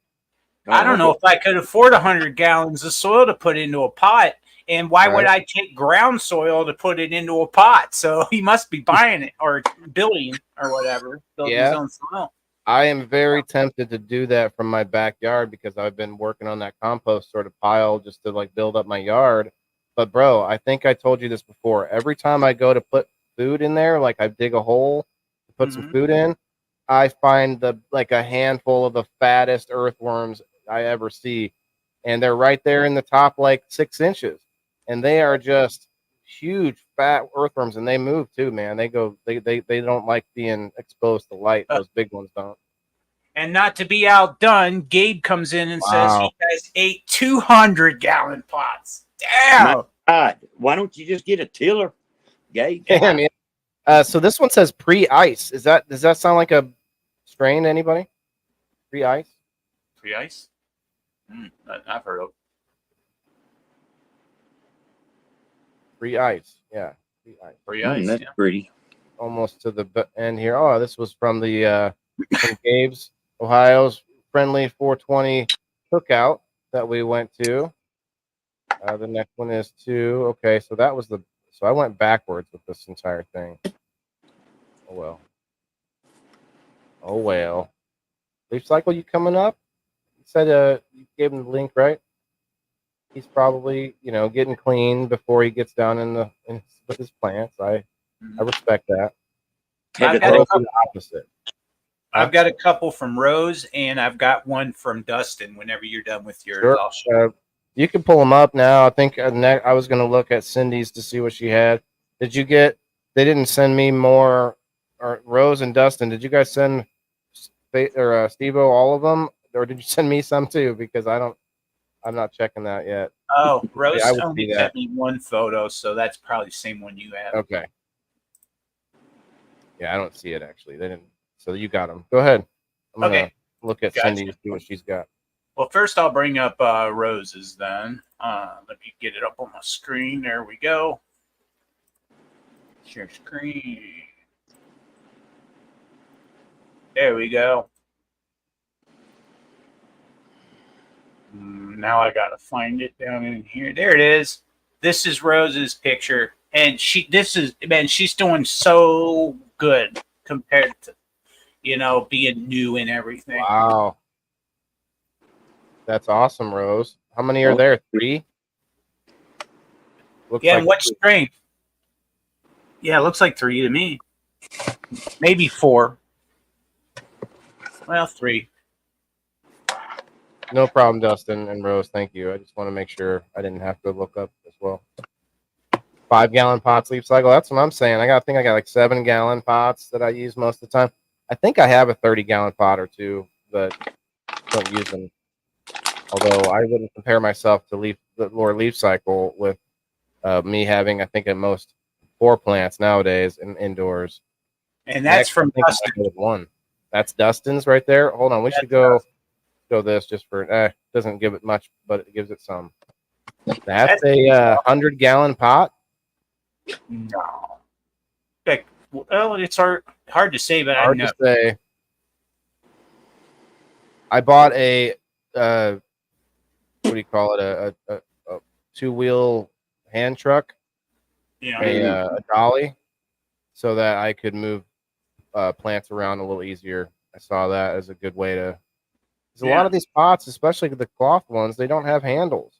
I don't know if I could afford 100 gallons of soil to put into a pot. And why would I take ground soil to put it into a pot? So he must be buying it or building or whatever. Building his own soil. I am very tempted to do that from my backyard because I've been working on that compost sort of pile just to like build up my yard. But bro, I think I told you this before. Every time I go to put food in there, like I dig a hole to put some food in, I find a handful of the fattest earthworms I ever see. And they're right there in the top like 6 inches. And they are just huge fat earthworms, and they move too, man. They don't like being exposed to light. Those big ones don't. And not to be outdone, Gabe comes in and says he guys ate 200-gallon pots. Damn. God, why don't you just get a tiller, Gabe? Damn, yeah. So this one says pre-ice. Does that sound like a strain to anybody? Pre-ice? Pre-ice? I've heard of. Pre-ice, yeah. Pre-ice. That's pretty. Almost to the end here. Oh, this was from the from Gabe's, Ohio's friendly 420 cookout that we went to. The next one is 2. Okay, so that was so I went backwards with this entire thing. Oh well. Leaf Cycle, you coming up? You said you gave him the link, right? He's probably, getting clean before he gets down with his plants. I respect that. I've got a couple from Rose, and I've got one from Dustin. Whenever you're done with yours, sure. I'll show. You can pull them up now. I think I was going to look at Cindy's to see what she had. They didn't send me more, or Rose and Dustin. Did you guys send SteveO all of them, or did you send me some too? Because I'm not checking that yet. Oh, Rose only sent me one photo, so that's probably the same one you have. Okay. Yeah, I don't see it actually. They didn't. So you got them. Go ahead. I'm gonna look at Cindy to see what she's got. Well, first I'll bring up Rose's then. Let me get it up on my screen. There we go. Share screen. There we go. Now I gotta find it down in here. There it is. This is Rose's picture, and she's doing so good compared to, being new and everything. Wow, that's awesome, Rose. How many are there? 3. And what strain? Yeah, it looks like 3 to me. Maybe 4. Well, 3. No problem, Dustin and Rose. Thank you. I just want to make sure I didn't have to look up as well. 5-gallon pot sleep cycle. That's what I'm saying. I got like 7-gallon pots that I use most of the time. I think I have a 30-gallon pot or two, but don't use them. Although I wouldn't compare myself to the Lord Leaf Cycle with me having, I think, at most 4 plants nowadays indoors. And that's from Dustin. One. That's Dustin's right there. Hold on, we should go this just for. Doesn't give it much, but it gives it some. That's a 100-gallon pot. No. Well, it's hard to say, but hard I know. To say. I bought a what do you call it? A 2-wheel hand truck. Yeah. A dolly, so that I could move plants around a little easier. I saw that as a good way to. Because a lot of these pots, especially the cloth ones, they don't have handles.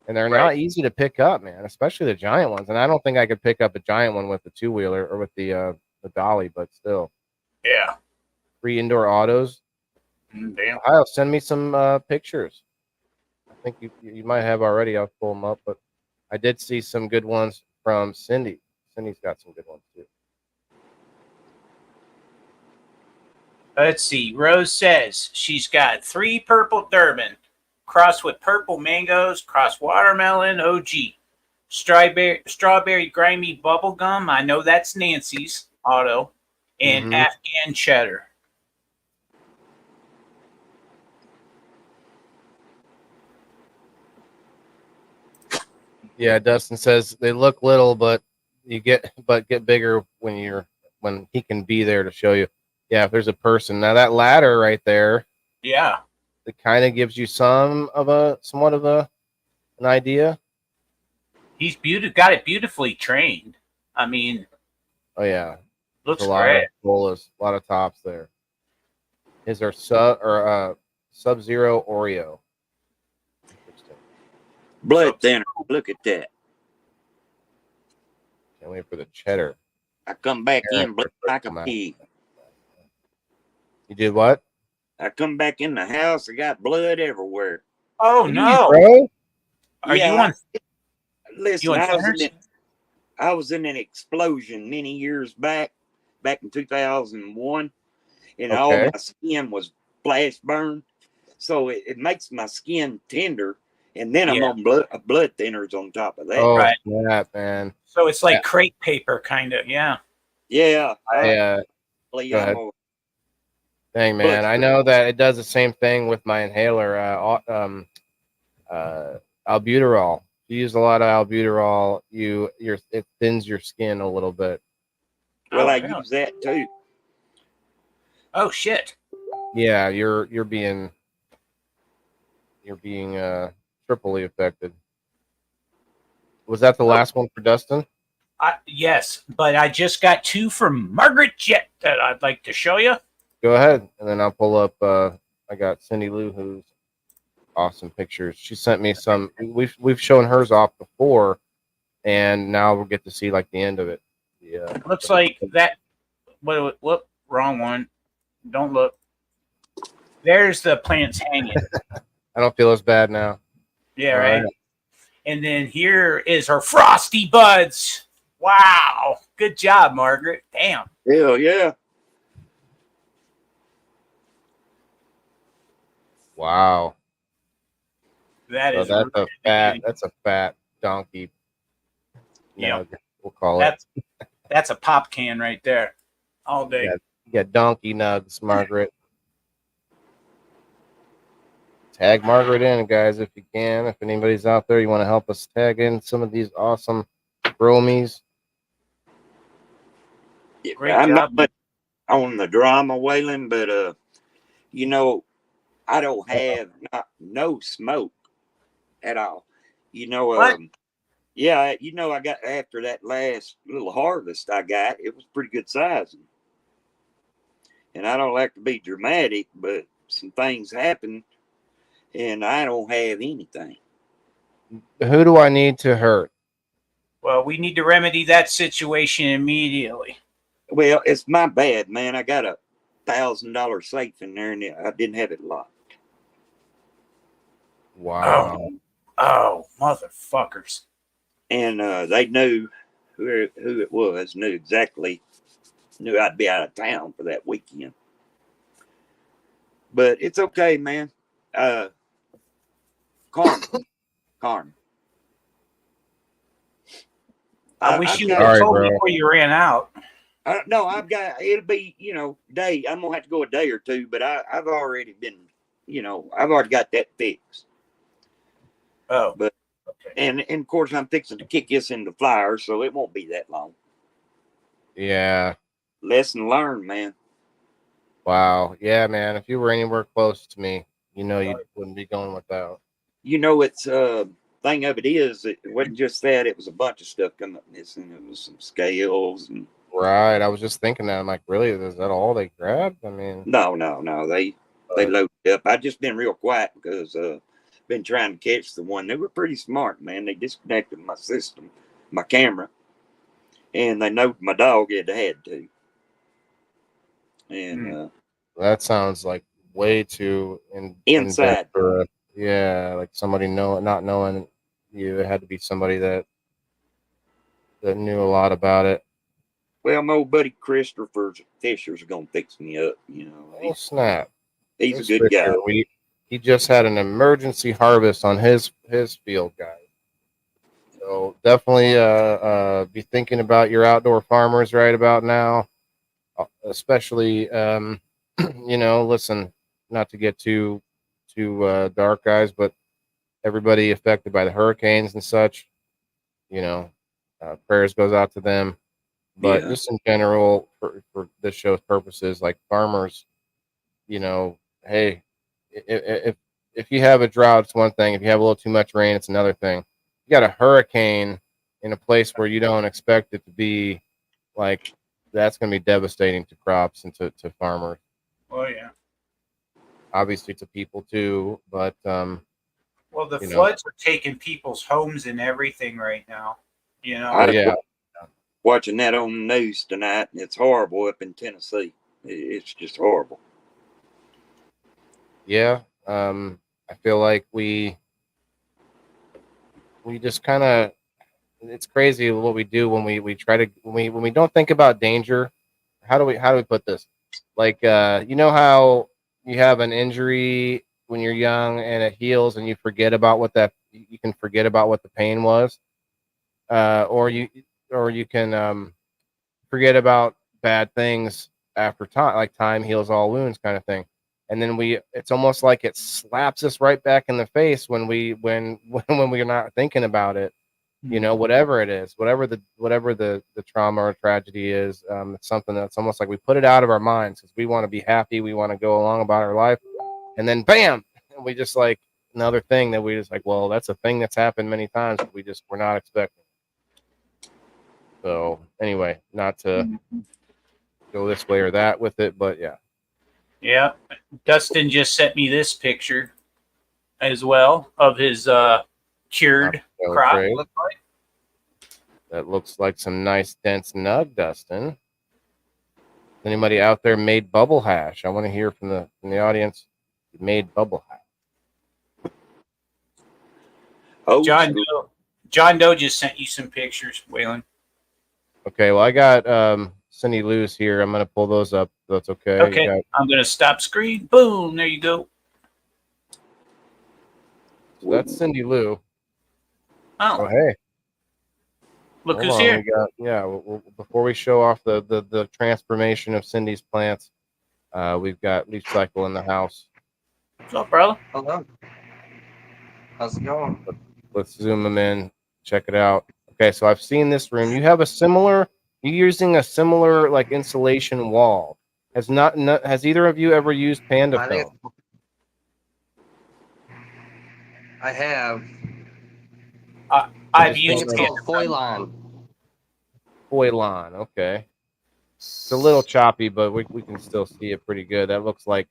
And they're not easy to pick up, man, especially the giant ones. And I don't think I could pick up a giant one with the 2-wheeler or with the dolly, but still. Yeah. Free indoor autos. Damn. I'll send me some pictures. I think you might have already. I'll pull them up, but I did see some good ones from Cindy. Cindy's got some good ones too. Let's see. Rose says she's got 3 purple Durban. Crossed with purple mangoes, cross watermelon, OG. Strawberry grimy bubble gum. I know that's Nancy's auto. And Afghan cheddar. Yeah, Dustin says they look little, but get bigger when he can be there to show you. Yeah, if there's a person. Now that ladder right there. Yeah. It kind of gives you somewhat of an idea. He's got it beautifully trained. I mean, oh yeah, looks great. A lot of tops there. Is there Sub-Zero Oreo? Blood thinner. Look at that. Can't wait for the cheddar. I come back in blood like a pig. You did what? I come back in the house. I got blood everywhere. Oh no, bro! Are you on? Listen, I was in an explosion many years back in 2001, and all my skin was flash burned. So it makes my skin tender, and then I'm on blood thinners on top of that. Oh, right, yeah, man. So it's like crepe paper, kind of, yeah. Yeah, Dang, man. I know that it does the same thing with my inhaler, albuterol. If you use a lot of albuterol, it thins your skin a little bit. Well, I use that too. Oh shit. Yeah, you're being triply affected. Was that the last one for Dustin? Yes, but I just got 2 from Margaret Jett that I'd like to show you. Go ahead, and then I'll pull up. I got Cindy Lou, who's awesome pictures. She sent me some. We've shown hers off before, and now we'll get to see like the end of it. Yeah, looks like that. Whoop, wrong one. Don't look. There's the plants hanging. I don't feel as bad now. Yeah, right. And then here is her frosty buds. Wow, good job, Margaret. Damn. Hell yeah. Wow. That's a fat donkey. Yeah, we'll call it. That's a pop can right there. All day. Yeah, donkey nugs, Margaret. Tag Margaret in, guys, if you can. If anybody's out there, you want to help us tag in some of these awesome bromies. I'm not much on the drama, Waylon, but I don't have no smoke at all. I got after that last little harvest I got, it was pretty good sizing. And I don't like to be dramatic, but some things happen and I don't have anything. Who do I need to hurt? Well, we need to remedy that situation immediately. Well, it's my bad, man. I got $1,000 safe in there and I didn't have it locked. Wow. Oh, motherfuckers. And they knew who it was, knew I'd be out of town for that weekend. But it's okay, man. Karma. I wish I've you got would have Sorry, told me bro. before you ran out. no, it'll be, day. I'm gonna have to go a day or two, but I've already been, I've already got that fixed. Oh, But okay. and of course I'm fixing to kick this into Flyers, so it won't be that long. Yeah. Lesson learned, man. Wow. Yeah, man. If you were anywhere close to me, you wouldn't be going without. It's thing of it is, it wasn't just that. It was a bunch of stuff coming up missing. It was some scales and Right. I was just thinking that. I'm like, really? Is that all they grabbed? I mean, no. They loaded up. I just been real quiet because been trying to catch the one. They were pretty smart, man. They disconnected my system, my camera, and they know my dog had to. And that sounds like way too in depth inside. for yeah, like somebody not knowing you. It had to be somebody that knew a lot about it. Well, my old buddy Christopher Fisher's gonna fix me up. Oh snap! He's a Chris good guy. Fisher, he just had an emergency harvest on his field, guys. So definitely be thinking about your outdoor farmers right about now, especially listen, not to get too dark, guys, but everybody affected by the hurricanes and such, prayers goes out to them. But Yeah. just in general, for this show's purposes, like farmers, hey, if you have a drought, it's one thing. If you have a little too much rain, it's another thing. You got a hurricane in a place where you don't expect it to be, like that's going to be devastating to crops and to farmers. Oh, yeah. Obviously to people too, but well, the floods are taking people's homes and everything right now. Yeah. Watching that on the news tonight, and it's horrible up in Tennessee. It's just horrible. Yeah. I feel like we just kind of, it's crazy what we do when we try to when we don't think about danger. How do we put this? Like how you have an injury when you're young and it heals and you forget about you can forget about what the pain was, or you can forget about bad things after time, like time heals all wounds kind of thing. And then it's almost like it slaps us right back in the face when when we're not thinking about it. Whatever it is, whatever the trauma or tragedy is, it's something that's almost like we put it out of our minds because we want to be happy, we want to go along about our life, and then bam, and we just like another thing that we just like, well, that's a thing that's happened many times, but we're not expecting. So anyway, not to go this way or that with it, but yeah. Yeah, Dustin just sent me this picture as well of his cured crop. That looks like some nice dense nug, Dustin. Anybody out there made bubble hash? I want to hear from the audience. Made bubble hash. Oh, John Doe just sent you some pictures, Waylon. Okay, well I got Cindy Lou's here. I'm gonna pull those up. That's okay. Okay, I'm gonna stop screen. Boom! There you go. So that's Cindy Lou. Oh, hey. Look who's here. Before we show off the transformation of Cindy's plants, we've got Leaf Cycle in the house. What's up, brother? Hello. How's it going? Let's zoom them in. Check it out. Okay, so I've seen this room. You're using a similar like insulation wall. Has either of you ever used Panda film? I have. I've used it's called Waylon. Waylon, okay. It's a little choppy, but we can still see it pretty good. That looks like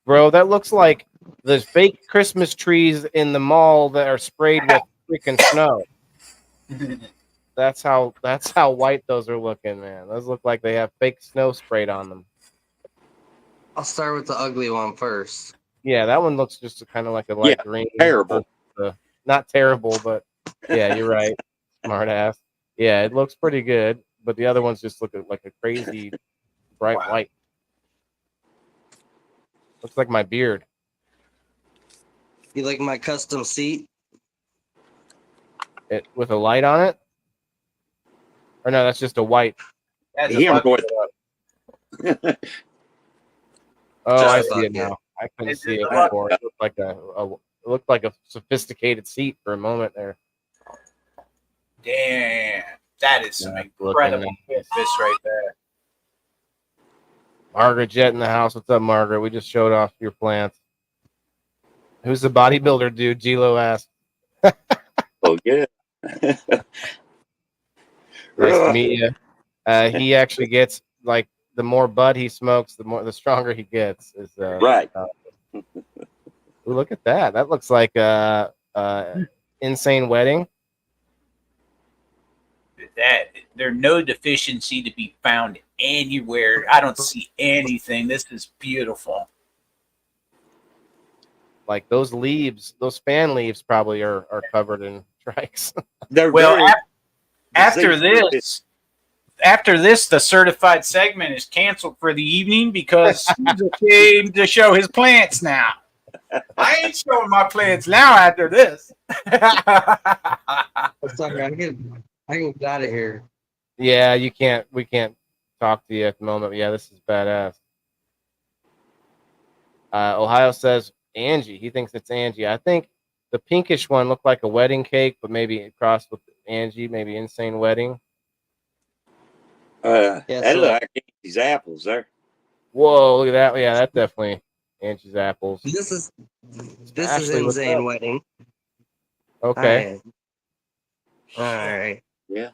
the fake Christmas trees in the mall that are sprayed with freaking snow. That's how white those are looking, man. Those look like they have fake snow sprayed on them. I'll start with the ugly one first. Yeah, that one looks just kind of like a light green. terrible. Not terrible, but yeah, you're right. Smart ass. Yeah, it looks pretty good, but the other ones just look like a crazy bright white. Looks like my beard. You like my custom seat? It with a light on it? Or no, that's just a white. That's a Him bucket. going. Oh, Just I a see it bucket. now. I couldn't It's see just it a bucket. before. It looked like a sophisticated seat for a moment there. Damn, that is some That's incredible looking fish right there. Margaret Jet in the house. What's up, Margaret? We just showed off your plants. Who's the bodybuilder dude? G-Lo asked. Oh yeah. Nice to meet you. He actually gets like the more bud he smokes, the stronger he gets. Right. Ooh, look at that. That looks like Insane Wedding. That there's no deficiency to be found anywhere. I don't see anything. This is beautiful. Like those leaves, those fan leaves probably are covered in trikes. They're Well, very after disease-resistant. this, the certified segment is canceled for the evening because Caesar came to show his plants now. I ain't showing my plants now after this. Sorry, I can get out of here. Yeah, we can't talk to you at the moment. But yeah, this is badass. Ohio says Angie. He thinks it's Angie. I think the pinkish one looked like a wedding cake, but maybe crossed with Angie, maybe Insane Wedding. Yeah, That so- look like these apples there. Whoa, look at that. Yeah, that's definitely Angie's apples. This is Ashley, what's Insane up? Wedding. Okay. All right. Yeah.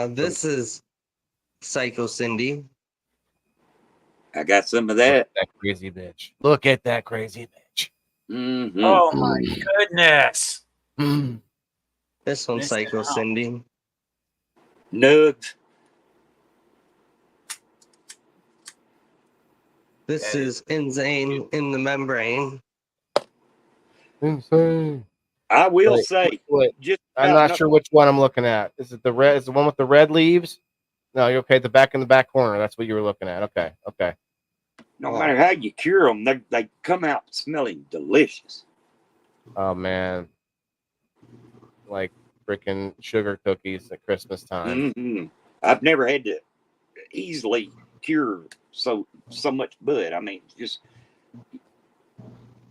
This is Psycho Cindy. I got some of Look that. at that crazy bitch. Look at that crazy bitch. Mm-hmm. Oh my goodness. Mm. This one's Missing Psycho out. Cindy. Nugs. This is Insane in the Membrane. Insane. I will Wait, say, wait. just I'm about not sure which one I'm looking at. Is it the red? Is the one with the red leaves? No, you're okay. The back in the back corner. That's what you were looking at. Okay. Okay. No matter how you cure them, they come out smelling delicious. Oh man. Like freaking sugar cookies at Christmas time. Mm-hmm. I've never had to easily cure so much bud. I mean, just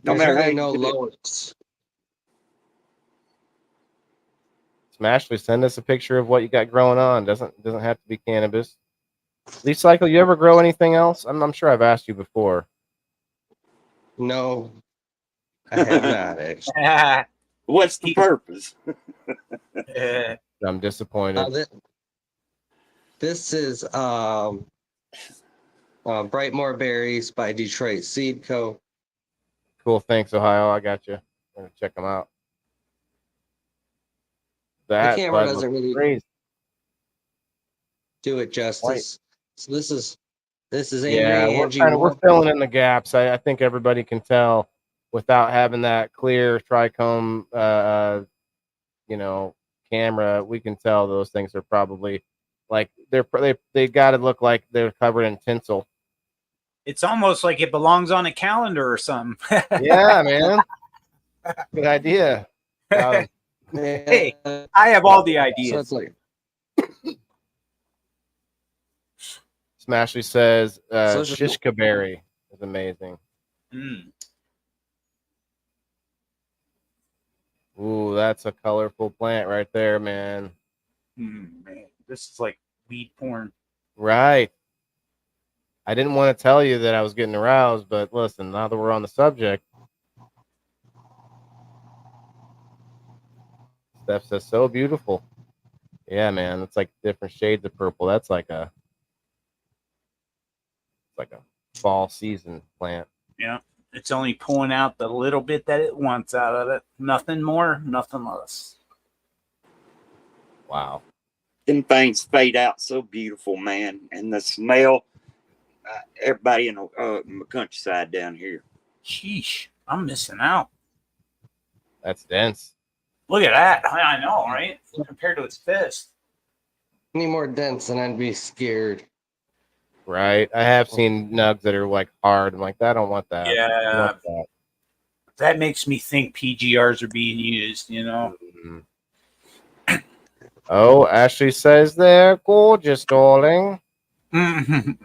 no There's matter how really you no do it. lowest. Ashley, send us a picture of what you got growing on. Doesn't have to be cannabis. Leaf Cycle, you ever grow anything else? I'm sure I've asked you before. No, I have not actually. What's the purpose? I'm disappointed. This is Brightmore Berries by Detroit Seed Co. Cool. Thanks, Ohio. I got you. I'm gonna check them out. That the camera bud doesn't looks really crazy. do it justice. So this is Angry Yeah, Angie. we're filling in the gaps. I think everybody can tell without having that clear trichome, camera. We can tell those things are probably like they got to look like they're covered in tinsel. It's almost like it belongs on a calendar or something. Yeah, man. Good idea. Hey, I have all the So ideas. it's like Smashley says So it's just- shishka berry is amazing. Mm. Ooh, that's a colorful plant right there, man. Man, this is like weed porn. Right. I didn't want to tell you that I was getting aroused, but listen, now that we're on the subject, Steph says so beautiful. Yeah, man, it's like different shades of purple. That's like a fall season plant. Yeah, it's only pulling out the little bit that it wants out of it. Nothing more, nothing less. Wow. Them things fade out so beautiful, man, and the smell. Everybody in the countryside down here, Sheesh, I'm missing out. That's dense. Look at that. I know, right? Compared to its fist. Any more dents and I'd be scared. Right. I have seen nugs that are like hard. I'm like, I don't want that. I don't Yeah, want that. that makes me think PGRs are being used, you know? Mhm. Oh, Ashley says they're gorgeous, darling. Mhm.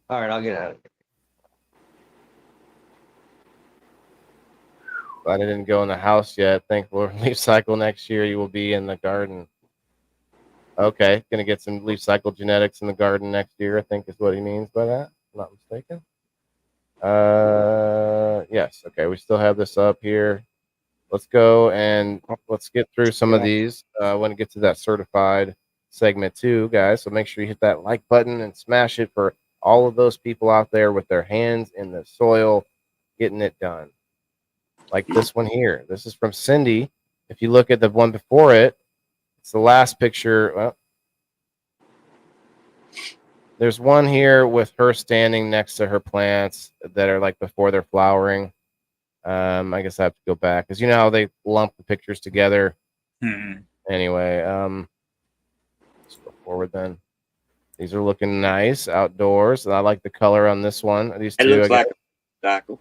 All right, I'll get out of here. Glad I didn't go in the house yet. Thankful leaf cycle next year. You will be in the garden. Okay, gonna get some leaf cycle genetics in the garden next year. I think is what he means by that. If I'm not mistaken. Yes. Okay, we still have this up here. Let's go and let's get through some of these. When it gets to that certified segment too, guys. So make sure you hit that like button and smash it for all of those people out there with their hands in the soil, getting it done. Like this one here. This is from Cindy. If you look at the one before it, it's the last picture. Well, there's one here with her standing next to her plants that are like before they're flowering. I guess I have to go back because you know how they lump the pictures together. Mhm. Anyway, let's go forward then. These are looking nice outdoors. I like the color on this one. These It two, looks I guess. like a cycle.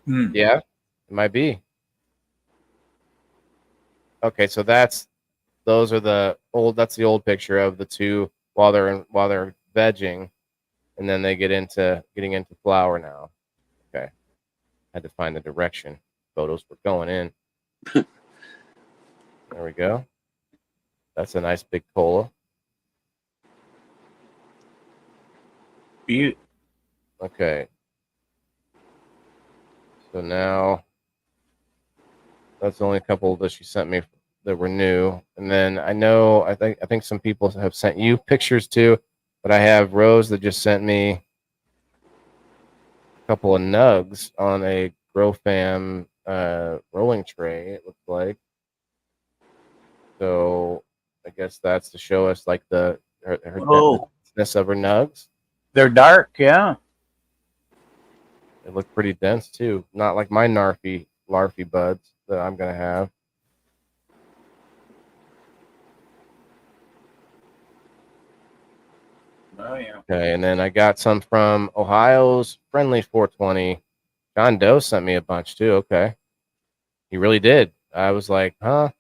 Yeah, it might be. Okay, so that's those are the old. That's the old picture of the two while they're vegging, and then they getting into flower now. Okay, had to find the direction. Photos were going in. There we go. That's a nice big cola. Beaut. Okay. So now that's only a couple that she sent me that were new. And then I think some people have sent you pictures too, but I have Rose that just sent me a couple of nugs on a GrowFam rolling tray, it looks like. So I guess that's to show us like her Oh, denseness of her nugs. they're dark, yeah. They look pretty dense too. Not like my larfy buds that I'm gonna have. Oh, yeah. Okay, and then I got some from Ohio's Friendly 420. John Doe sent me a bunch too. Okay, he really did. I was like, huh?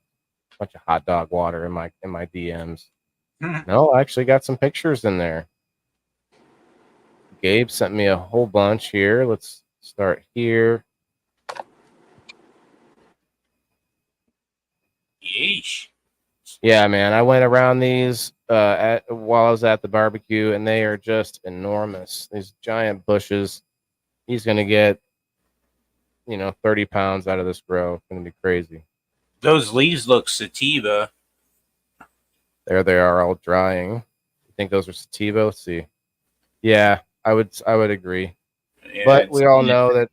Bunch of hot dog water in my DMs. No, I actually got some pictures in there. Gabe sent me a whole bunch here. Let's start here. Yeesh. Yeah, man, I went around these while I was at the barbecue, and they are just enormous. These giant bushes. He's gonna get 30 pounds out of this grow. It's gonna be crazy. Those leaves look sativa. There they are, all drying. You think those are sativa? Let's see. Yeah, I would agree. Yeah, But we all know that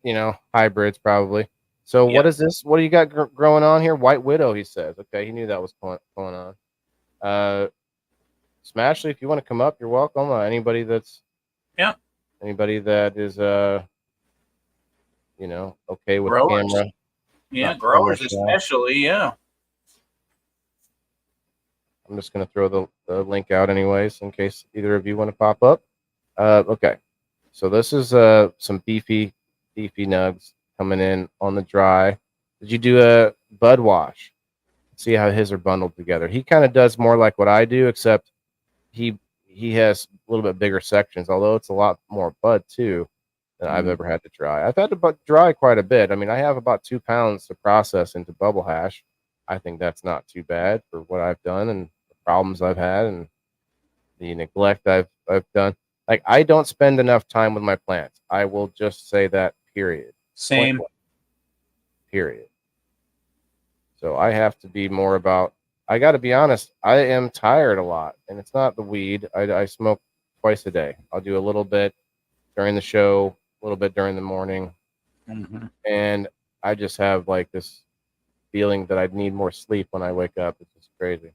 hybrids probably. So what is this? What do you got growing on here? White Widow, he says. Okay, he knew that was going on. Smashley, if you want to come up, you're welcome. Anybody that is okay with growers. camera. Yeah, growers especially, yeah. I'm just going to throw the link out anyways in case either of you want to pop up. Okay. So this is some beefy nugs coming in on the dry. Did you do a bud wash? See how his are bundled together. He kind of does more like what I do, except he has a little bit bigger sections, although it's a lot more bud too than I've ever had to dry. I've had to dry quite a bit. I mean, I have about 2 pounds to process into bubble hash. I think that's not too bad for what I've done and the problems I've had and the neglect I've done. Like, I don't spend enough time with my plants. I will just say that, period. Same. Period. So I have to be more about, I got to be honest, I am tired a lot. And it's not the weed. I smoke twice a day. I'll do a little bit during the show, a little bit during the morning. Mm-hmm. And I just have like this feeling that I need more sleep when I wake up. It's just crazy.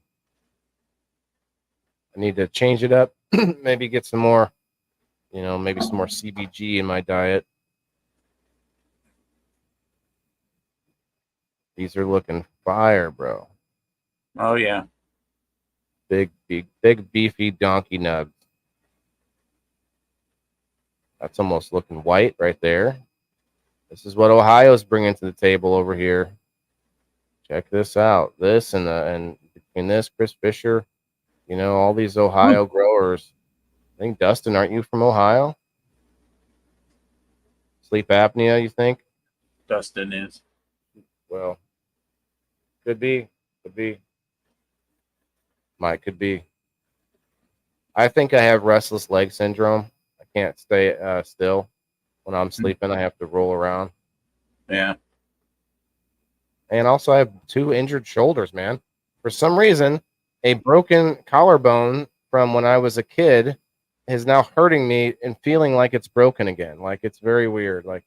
I need to change it up, maybe get some more, You know, maybe some more CBG in my diet. These are looking fire, bro. Oh yeah. Big beefy donkey nugs. That's almost looking white right there. This is what Ohio's bringing to the table over here. Check this out. This and between this, Chris Fisher, you know, all these Ohio growers. I think, Dustin, aren't you from Ohio? Sleep apnea, you think? Dustin is. Well, could be. Could be. I think I have restless leg syndrome. I can't stay still. When I'm sleeping, I have to roll around. Yeah. And also, I have 2 injured shoulders, man. For some reason, a broken collarbone from when I was a kid is now hurting me and feeling like it's broken again. Like, it's very weird. Like,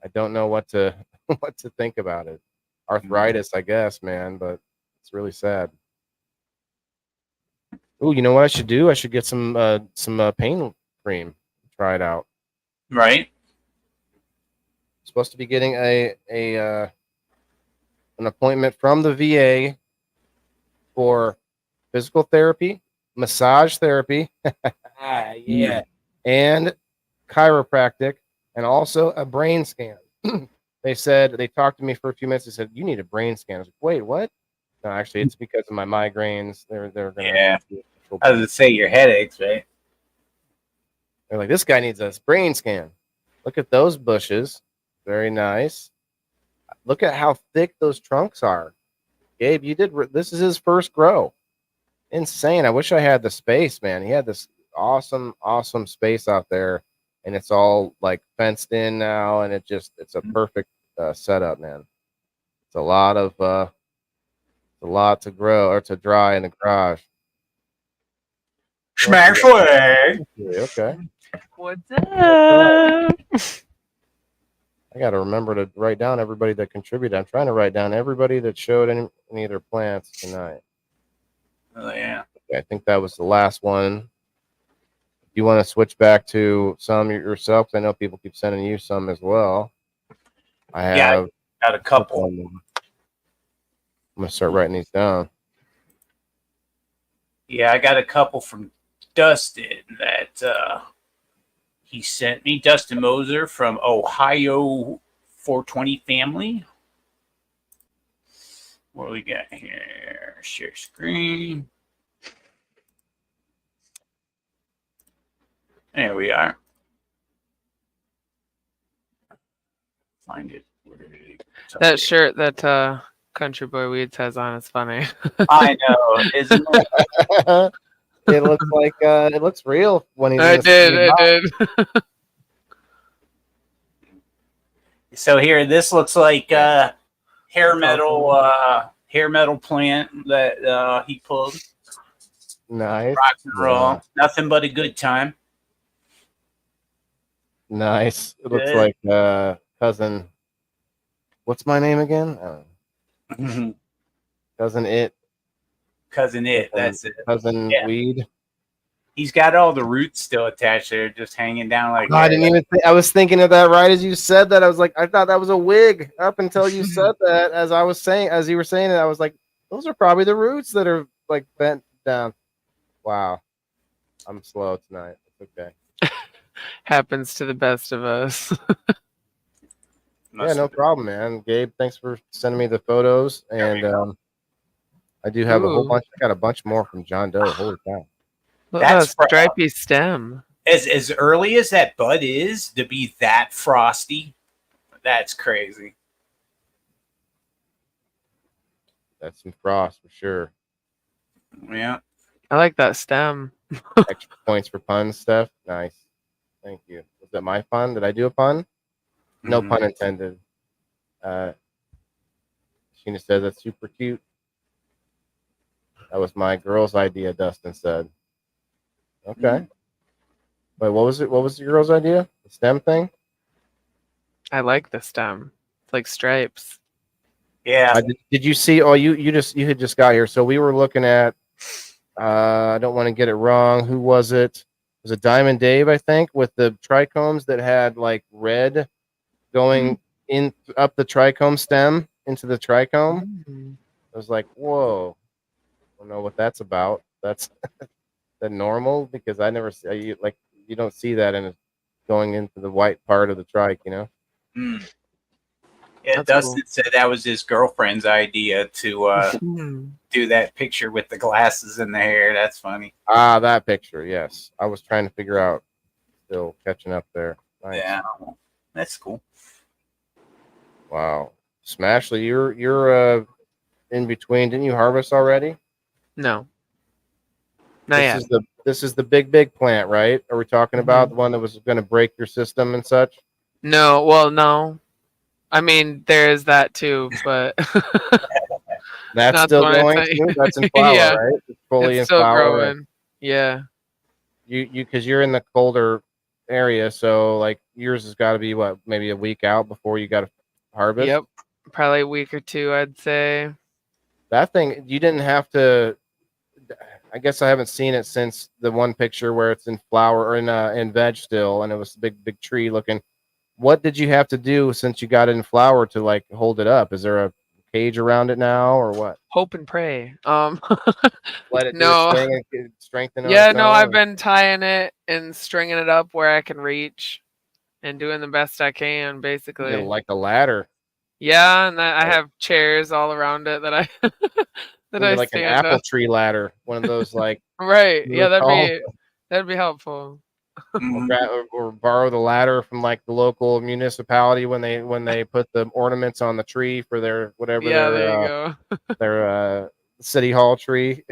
I don't know what to what to think about it. Arthritis, I guess, man, but it's really sad. Oh, you know what I should do? I should get some pain cream. Try it out. Right. Supposed to be getting an appointment from the VA for physical therapy, massage therapy, and chiropractic, and also a brain scan. They talked to me for a few minutes. They said, you need a brain scan. I was like, wait, what? No, actually, it's because of my migraines. They're gonna. Yeah. I was gonna say your headaches, right? They're like, this guy needs a brain scan. Look at those bushes. Very nice. Look at how thick those trunks are. Gabe, this is his first grow. Insane. I wish I had the space, man. He had this awesome space out there, and it's all like fenced in now, and it's a perfect setup, man. It's a lot to grow or to dry in the garage. Smash leg. Okay. What's up? I got to remember to write down everybody that contributed. I'm trying to write down everybody that showed any of their plants tonight. Oh yeah. Okay, I think that was the last one. If you want to switch back to some yourself, 'cause I know people keep sending you some as well. I have got a couple. I'm gonna start writing these down. Yeah, I got a couple from Dustin that he sent me. Dustin Moser from Ohio 420 family. What do we got here? Share screen. There we are. Find it. Where did it go? That shirt that Country Boy Weeds has on is funny. I know, isn't it? It looks like it looks real when he's. I did. So here, this looks like hair metal plant that he pulled. Nice. Rock and roll. Nothing but a good time. Nice. It looks Good. like cousin. What's my name again? Cousin It. Cousin It. That's it. Cousin Weed. He's got all the roots still attached there, just hanging down like. I didn't even. I was thinking of that right as you said that. I was like, I thought that was a wig up until you said that. As you were saying it, I was like, those are probably the roots that are like bent down. Wow, I'm slow tonight. It's okay. Happens to the best of us. Yeah, no problem, man. Gabe, thanks for sending me the photos, and I do have a whole bunch. I got a bunch more from John Doe. Holy cow! That's stripy stem. As early as that bud is to be that frosty, that's crazy. That's some frost for sure. Yeah, I like that stem. Extra points for puns, Steph. Nice. Thank you. Was that my pun? Did I do a pun? No pun intended. Sheena says that's super cute. That was my girl's idea, Dustin said. Okay. Wait, what was it? What was the girl's idea? The stem thing? I like the stem. It's like stripes. Yeah. Did you see? Oh, you had just got here. So we were looking at. I don't want to get it wrong. Who was it? was it Diamond Dave, I think, with the trichomes that had like red going in up the trichome stem into the trichome. I was like, whoa, I don't know what that's about. That's that normal because I never see you don't see that in going into the white part of the trike, you know. Yeah, That's Dustin cool. said that was his girlfriend's idea to do that picture with the glasses and the hair. That's funny. Ah, that picture. Yes, I was trying to figure out. Still catching up there. Nice. Yeah, that's cool. Wow, Smashley, you're in between. Didn't you harvest already? No. Not yet. This is the big plant, right? Are we talking about the one that was going to break your system and such? No, well, no. I mean, there is that too, but That's not the still one I'm going saying. too. That's in flower, Yeah, right? It's fully it's in still flower. growing. Yeah. You because you're in the colder area, so like yours has got to be what, maybe a week out before you got to harvest. Yep. Probably a week or two, I'd say. That thing, you didn't have to. I guess I haven't seen it since the one picture where it's in flower or in veg still, and it was a big tree looking. What did you have to do since you got it in flower to like hold it up? Is there a cage around it now or what? Hope and pray. Let it do its No. thing and strengthen on Yeah, its no, own? I've been tying it and stringing it up where I can reach and doing the best I can, You basically. get like a ladder. Yeah, and I have chairs all around it that I that You I get like an stand apple up. tree ladder, one of those like Right. Yeah, really tall. that'd be helpful. Or borrow the ladder from like the local municipality when they put the ornaments on the tree for their whatever Yeah, there you go. their city hall tree.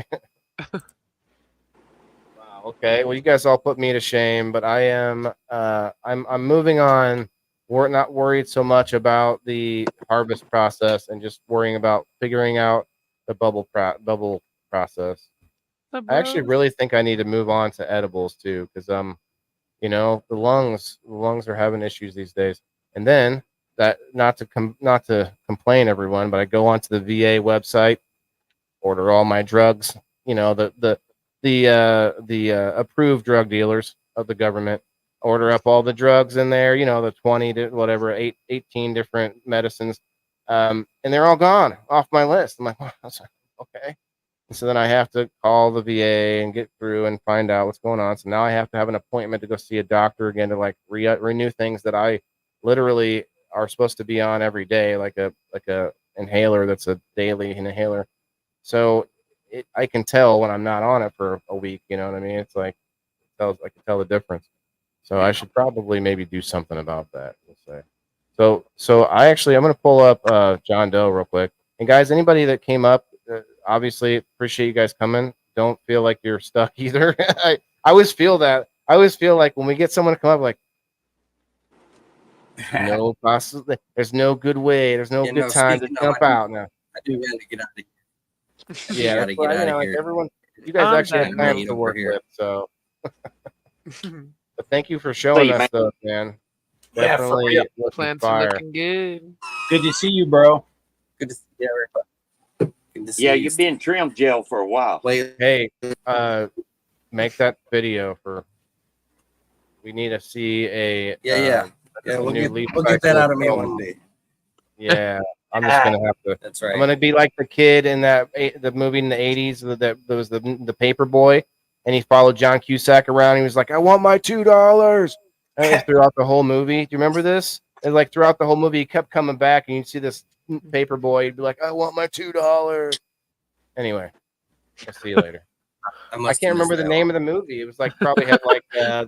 Wow. Okay. Well, you guys all put me to shame, but I am I'm moving on. We're not worried so much about the harvest process and just worrying about figuring out the bubble process. I actually really think I need to move on to edibles too, because you know, the lungs are having issues these days. And then that not to complain, everyone, but I go onto the VA website, order all my drugs. You know, the approved drug dealers of the government order up all the drugs in there. You know, the 20 to whatever 18 different medicines, and they're all gone off my list. I'm like, well, okay. So then I have to call the VA and get through and find out what's going on. So now I have to have an appointment to go see a doctor again to like renew things that I literally are supposed to be on every day, like a inhaler that's a daily inhaler. So I can tell when I'm not on it for a week. You know what I mean? It's like I can tell the difference. So I should probably maybe do something about that. We'll say. So I'm going to pull up John Doe real quick. And guys, anybody that came up. Obviously, appreciate you guys coming. Don't feel like you're stuck either. I always feel that. I always feel like when we get someone to come up, like, no possible. There's no good way. There's no good time to jump out now. I do got to get out of here. Yeah, gotta get out of like here. everyone, you guys actually have time to work here. with. So, but thank you for showing us, though, man. Yeah, for Definitely real. Plants are looking good. Good to see you, bro. Good to see you, everybody. Yeah, you've been trim gel for a while. Hey, make that video for. We need to see a We'll new get that out of me one day. Yeah, I'm just gonna have to. That's right. I'm gonna be like the kid in the movie in the '80s that was the paper boy, and he followed John Cusack around. He was like, "I want my $2." And throughout the whole movie, do you remember this? And like throughout the whole movie, he kept coming back, and you'd see this paper boy. He'd be like, "I want my $2." Anyway, I'll see you later. I can't remember the name of the movie. It was like probably had like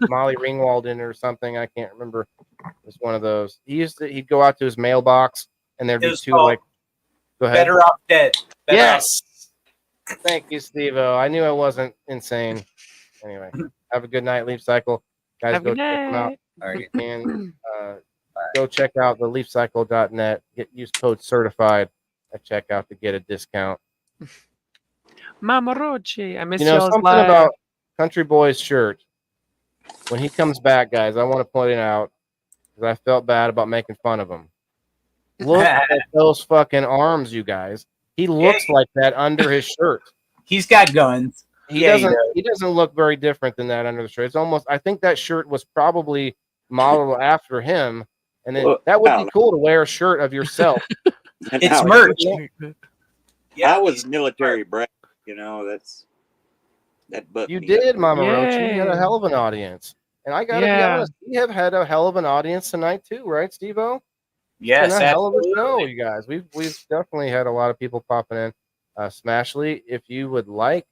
Molly Ringwald in it or something. I can't remember. It was one of those. He'd go out to his mailbox and there'd be two like. Go ahead. Better Off Dead. Yes. Thank you, SteveO. I knew I wasn't insane. Anyway, have a good night, Leaf Cycle. Guys, go check them out. All right. And go check out the leafcycle.net. Use code certified at checkout to get a discount. Mama Roche, I miss you know y'all's something live. about Country Boy's shirt. When he comes back, guys, I want to point it out because I felt bad about making fun of him. Look at those fucking arms, you guys. He looks like that under his shirt. He's got guns. He Yeah, doesn't. He doesn't look very different than that under the shirt. It's almost. I think that shirt was probably modeled after him, and then Well, that would no, be cool to wear a shirt of yourself. It's no, merch. I was military brat. You know, that bucked You me did, up. Mama Roach. You had a Yay. hell of an audience, and I got to be Yeah. honest. We have had a hell of an audience tonight too, right, SteveO? Yes, It's been a hell of a show, absolutely. you guys. We've definitely had a lot of people popping in. Smashly, if you would like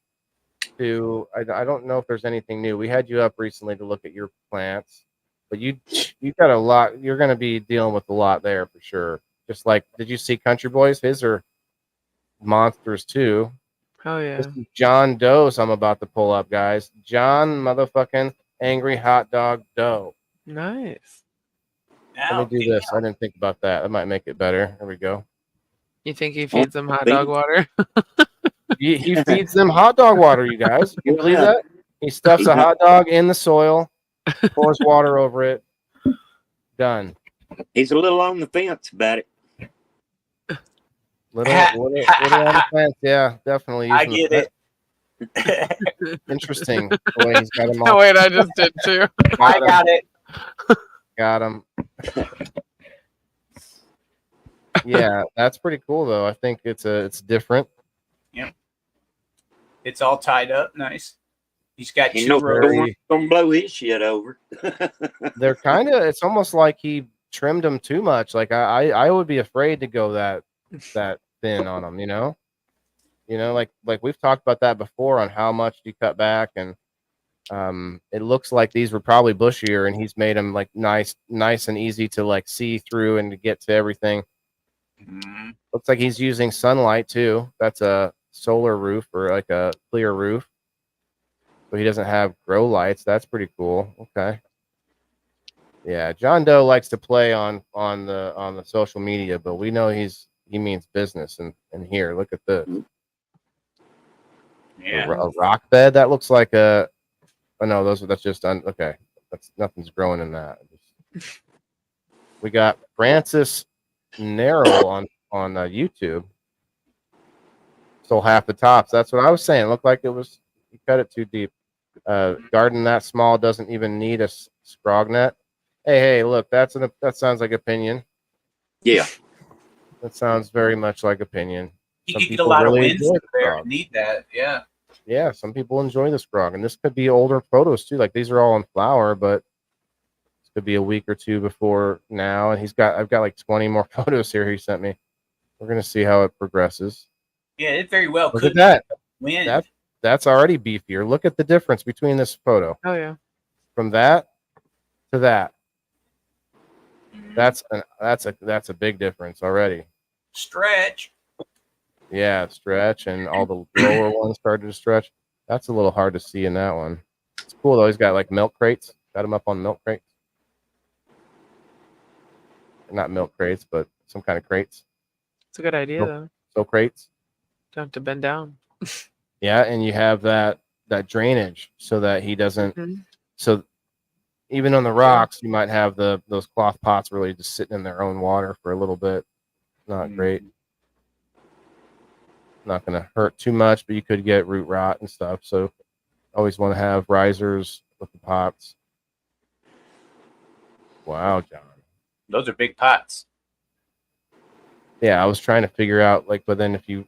to, I don't know if there's anything new. We had you up recently to look at your plants, but you got a lot. You're going to be dealing with a lot there for sure. Just like, did you see Country Boys? His are monsters too. Oh yeah. This is John Doe's I'm about to pull up, guys. John motherfucking Angry Hot Dog Doe. Nice. Let Now, me do this. I didn't think about that. That might make it better. There we go. You think he feeds them hot dog water? He feeds them hot dog water, you guys. You believe that? He stuffs a hot dog in the soil, pours water over it. Done. He's a little on the fence about it. Little on the fence. Yeah, definitely. I using get the it. Interesting. The way he's got him Oh all. wait, I just did too. I got it. Got him. Yeah, that's pretty cool though. I think it's different. It's all tied up. Nice. He's got He two knows rows. don't blow his shit over. They're kind of. It's almost like he trimmed them too much. Like I would be afraid to go that thin on them. Like we've talked about that before on how much you cut back, and it looks like these were probably bushier, and he's made them like nice and easy to like see through and to get to everything. Mhm. Looks like he's using sunlight too. That's a solar roof or like a clear roof. So he doesn't have grow lights. That's pretty cool. Okay. Yeah, John Doe likes to play on the social media, but we know he means business. And here, look at this. Yeah. A rock bed that looks like a. Oh no, that's just okay. That's nothing's growing in that. We got Francis Narrow on YouTube. Stole half the tops. That's what I was saying. It looked like it was you cut it too deep. Garden that small doesn't even need a scrog net. Hey, look, that sounds like opinion. Yeah. That sounds very much like opinion. You Some could get a people lot of really wins enjoy the there. scrog. Need that. Yeah. Yeah, some people enjoy the scrog, and this could be older photos too. Like these are all in flower, but this could be a week or two before now. And I've got like 20 more photos here he sent me. We're gonna see how it progresses. Yeah, it very well Look could at that. win. That's already beefier. Look at the difference between this photo. Oh yeah. From that to that. That's a big difference already. Stretch. Yeah, stretch, and all the lower ones started to stretch. That's a little hard to see in that one. It's cool though. He's got like milk crates. Got him up on milk crates. Not milk crates, but some kind of crates. It's a good idea though. So crates. Don't have to bend down. Yeah, and you have that drainage so that he doesn't. Mhm. So even on the rocks, you might have those cloth pots really just sitting in their own water for a little bit. Not great. Not going to hurt too much, but you could get root rot and stuff. So always want to have risers with the pots. Wow, John. Those are big pots. Yeah, I was trying to figure out but then if you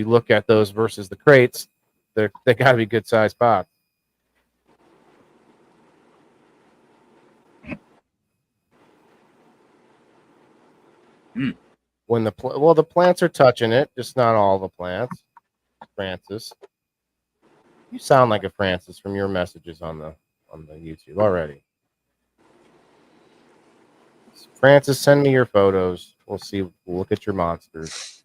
look at those versus the crates, they got to be good sized pots. When the plants are touching it, just not all the plants. Francis, you sound like a Francis from your messages on the YouTube already. Francis, send me your photos. We'll see. We'll look at your monsters.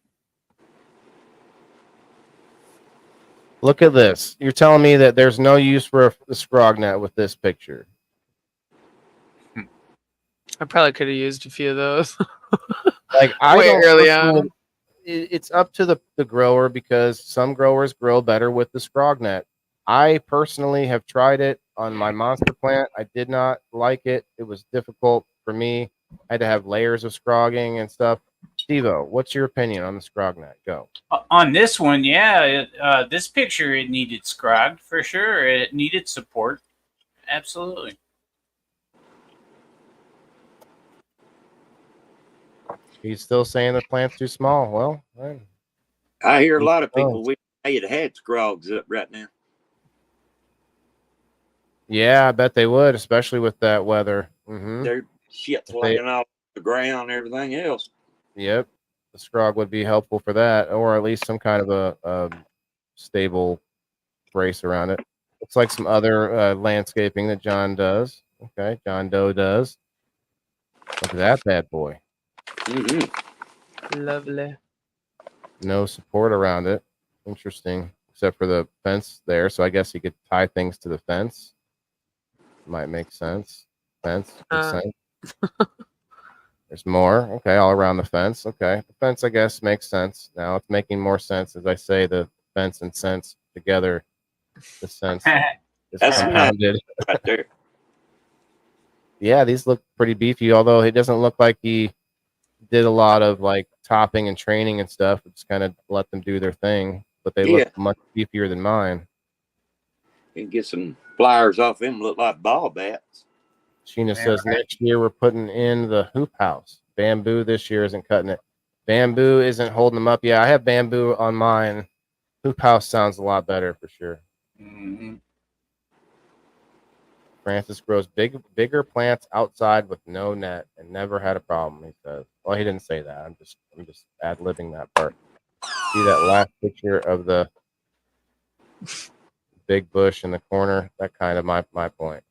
Look at this. You're telling me that there's no use for a scrog net with this picture. I probably could have used a few of those. Like I Way don't early personally- on. It's up to the grower because some growers grow better with the scrog net. I personally have tried it on my monster plant. I did not like it. It was difficult for me. I had to have layers of scrogging and stuff. SteveO, what's your opinion on the Scrognet? Go. On this one, yeah, this picture, it needed scrogged for sure. It needed support. Absolutely. He's still saying the plant's too small. Well, right. I hear a lot of people wish they had scrogs up right now. Yeah, I bet they would, especially with that weather. Their shit's laying off the ground and everything else. Yep. The Scrog would be helpful for that, or at least some kind of a stable brace around it. Looks like some other landscaping that John does. Okay, John Doe does. Look at that bad boy. Lovely. No support around it. Interesting, except for the fence there. So I guess he could tie things to the fence. Might make sense. Fence. Makes sense. There's more. Okay, all around the fence. Okay, the fence, I guess, makes sense. Now it's making more sense as I say the fence and sense together. The sense is compounded. Right there. Yeah, these look pretty beefy, although it doesn't look like he did a lot of like topping and training and stuff. Just kind of let them do their thing, but they look much beefier than mine. You can get some flyers off them, look like ball bats. Sheena says next year we're putting in the hoop house. Bamboo this year isn't cutting it. Bamboo isn't holding them up. Yeah, I have bamboo on mine. Hoop house sounds a lot better for sure. Francis grows bigger plants outside with no net and never had a problem, he says. Well, he didn't say that. I'm just ad-libbing that part. See that last picture of the big bush in the corner? That kind of my point.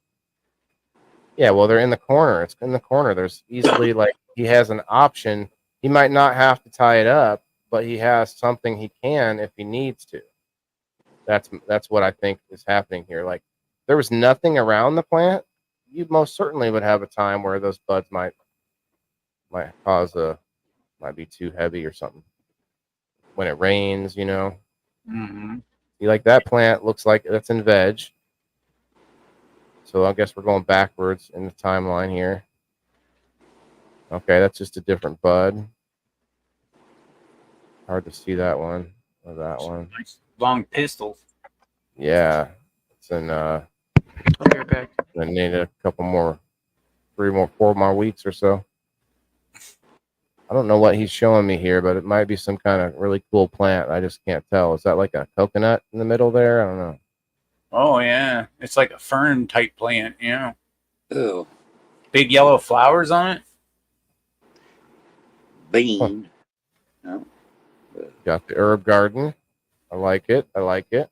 Yeah, well, they're in the corner. It's in the corner. There's easily like he has an option. He might not have to tie it up, but he has something he can if he needs to. That's what I think is happening here. Like there was nothing around the plant, you most certainly would have a time where those buds might be too heavy or something. When it rains, you know. You like that plant looks like that's in veg. So I guess we're going backwards in the timeline here. Okay, that's just a different bud. Hard to see that one or that one. Nice long pistils. Yeah, it's in. I'll be right back. I need a couple more, 4 more weeks or so. I don't know what he's showing me here, but it might be some kind of really cool plant. I just can't tell. Is that like a coconut in the middle there? I don't know. Oh yeah, it's like a fern type plant. Yeah. Oh, big yellow flowers on it. Bean. Huh. No. Got the herb garden. I like it. I like it.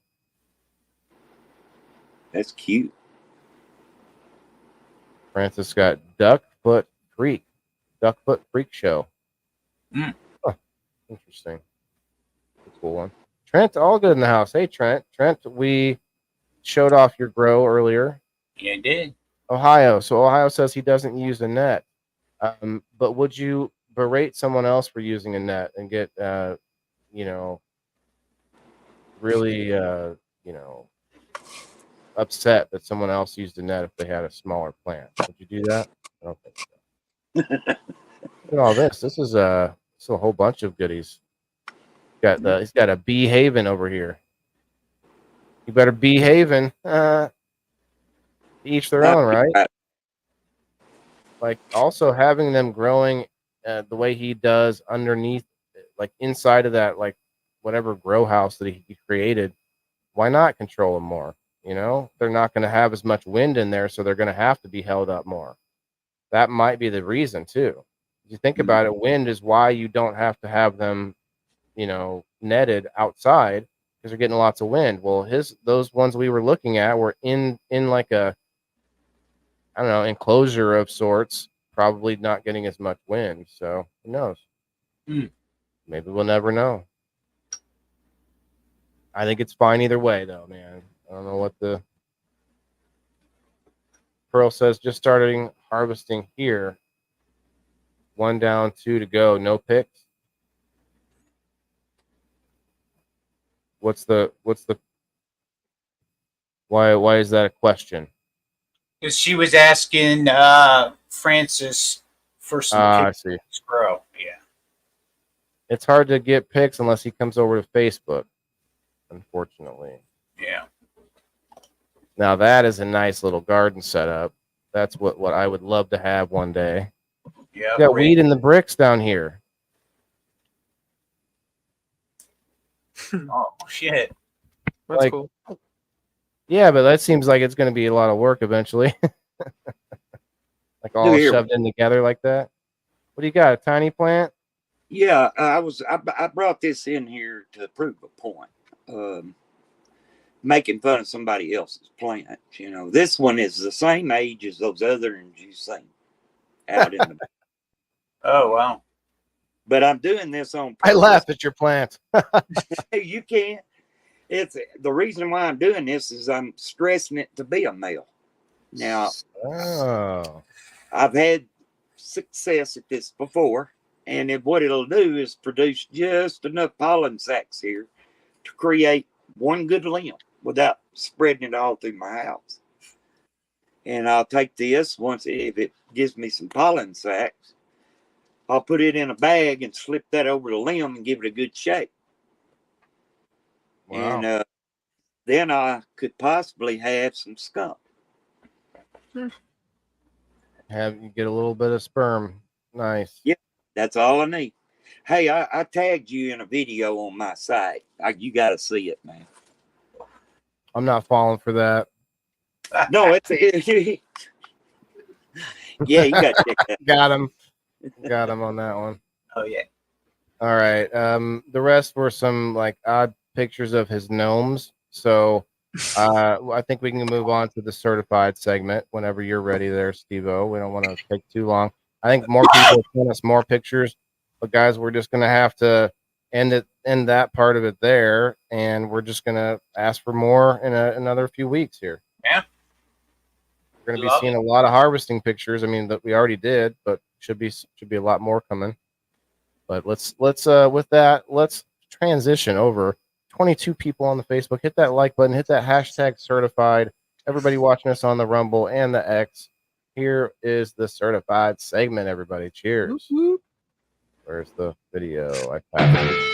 That's cute. Francis got Duckfoot Creek Show. Huh. Interesting. That's a cool one. Trent, all good in the house. Hey, Trent. Trent, we showed off your grow earlier. Yeah, I did. Ohio. So Ohio says he doesn't use a net. But would you berate someone else for using a net and get, really, upset that someone else used a net if they had a smaller plant? Would you do that? I don't think so. Look at all this. This is a whole bunch of goodies. He's got a bee haven over here. You better bee haven. Each their own, right? Like also having them growing the way he does underneath, like inside of that, like whatever grow house that he created. Why not control them more? You know, they're not going to have as much wind in there, so they're going to have to be held up more. That might be the reason too. If you think about it, wind is why you don't have to have them, netted outside because they're getting lots of wind. Well, those ones we were looking at were in like a, I don't know, enclosure of sorts, probably not getting as much wind. So who knows? Maybe we'll never know. I think it's fine either way, though, man. I don't know what the Pearl says. Just starting harvesting here. 1 down, 2 to go. No picks. What's the why is that a question? Because she was asking Francis for some I see. grow. Yeah. It's hard to get pics unless he comes over to Facebook, unfortunately. Yeah. Now that is a nice little garden setup. That's what I would love to have one day. Yeah. You got weed in the bricks down here. Oh shit. That's Like, cool. Yeah, but that seems like it's going to be a lot of work eventually. Like all Look here. shoved in together like that. What do you got? A tiny plant? Yeah, I brought this in here to prove a point. Making fun of somebody else's plant. You know, this one is the same age as those other ones you seen out in the. Oh wow. But I'm doing this on I purpose. laughed at your plant. You can't. It's the reason why I'm doing this is I'm stressing it to be a male. Now, Oh. I've had success at this before, and what it'll do is produce just enough pollen sacs here to create one good limb without spreading it all through my house. And I'll take this if it gives me some pollen sacs, I'll put it in a bag and slip that over the limb and give it a good shake. Wow. And then I could possibly have some skunk. Have you get a little bit of sperm. Nice. Yeah, that's all I need. Hey, I tagged you in a video on my site. You got to see it, man. I'm not falling for that. No, yeah, you got to check that. Got him. Got him on that one. Oh yeah. All right. The rest were some like odd pictures of his gnomes. So I think we can move on to the certified segment whenever you're ready there, SteveO. We don't want to take too long. I think more people send us more pictures, but guys, we're just gonna have to end that part of it there, and we're just gonna ask for more in another few weeks here. Yeah. We're gonna be seeing a lot of harvesting pictures. I mean, that we already did, but should be a lot more coming. But let's with that, let's transition over. 22 people on the Facebook. Hit that like button. Hit that hashtag certified. Everybody watching us on the Rumble and the X. Here is the certified segment, everybody. Cheers. Where's the video? I found it.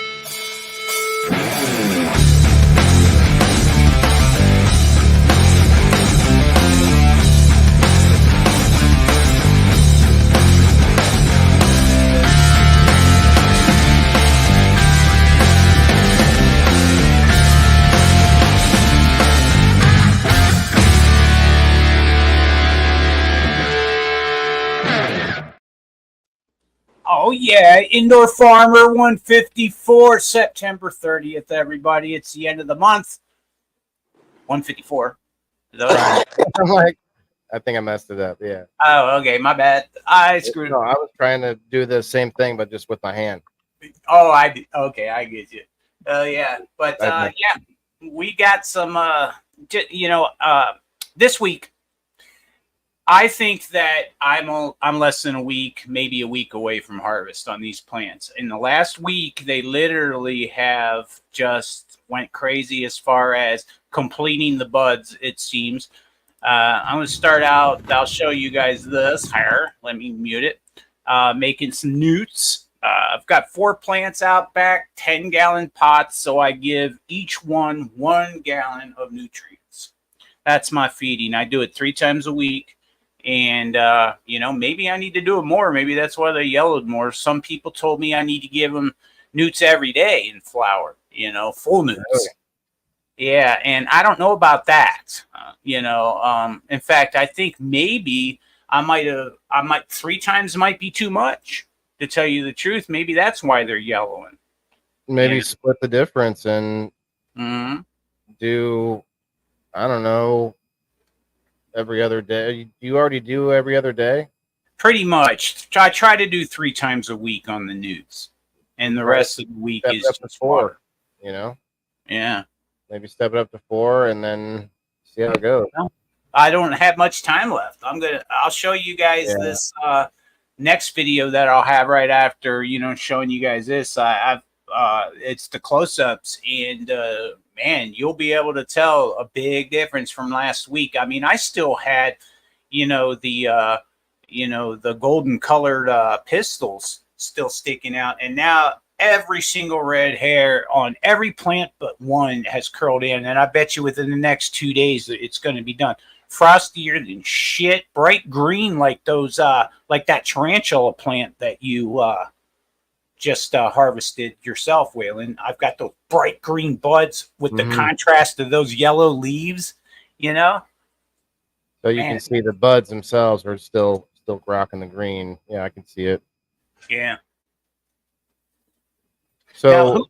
Oh yeah, Indoor Farmer 154, September 30th, everybody. It's the end of the month. 154. I'm like, I think I messed it up. Yeah. Oh, okay, my bad. I screwed No, I was trying to do the same thing, but just with my hand. Oh, I did. Okay, I get you. Yeah, but yeah, we got some. This week, I think that I'm less than a week, maybe a week away from harvest on these plants. In the last week, they literally have just went crazy as far as completing the buds. It seems. I'm going to start out. I'll show you guys this here. Let me mute it. Making some newts. I've got 4 plants out back, 10-gallon pots, so I give each one 1 gallon of nutrients. That's my feeding. I do it 3 times a week, and maybe I need to do it more. Maybe that's why they yellowed more. Some people told me I need to give them newts every day in flower, full newts. Really? Yeah, and I don't know about that. In fact, I think maybe I might 3 times might be too much. To tell you the truth, maybe that's why they're yellowing. Maybe split the difference and do, I don't know, every other day. You already do every other day? Pretty much. I try to do 3 times a week on the newts, and the rest of the week is up to just 4. water. Yeah. Maybe step it up to 4 and then see how it goes. I don't have much time left. I'll show you guys this next video that I'll have right after, showing you guys this. It's the close-ups, and man, you'll be able to tell a big difference from last week. I mean, I still had, the golden colored pistils still sticking out, and now every single red hair on every plant but one has curled in, and I bet you within the next 2 days that it's going to be done. Frostier than shit, bright green like those, like that tarantula plant that you just harvested yourself, Waylon. I've got those bright green buds with the contrast of those yellow leaves, you know. So you can see the buds themselves are still rocking the green. Yeah, I can see it. Yeah. So, now,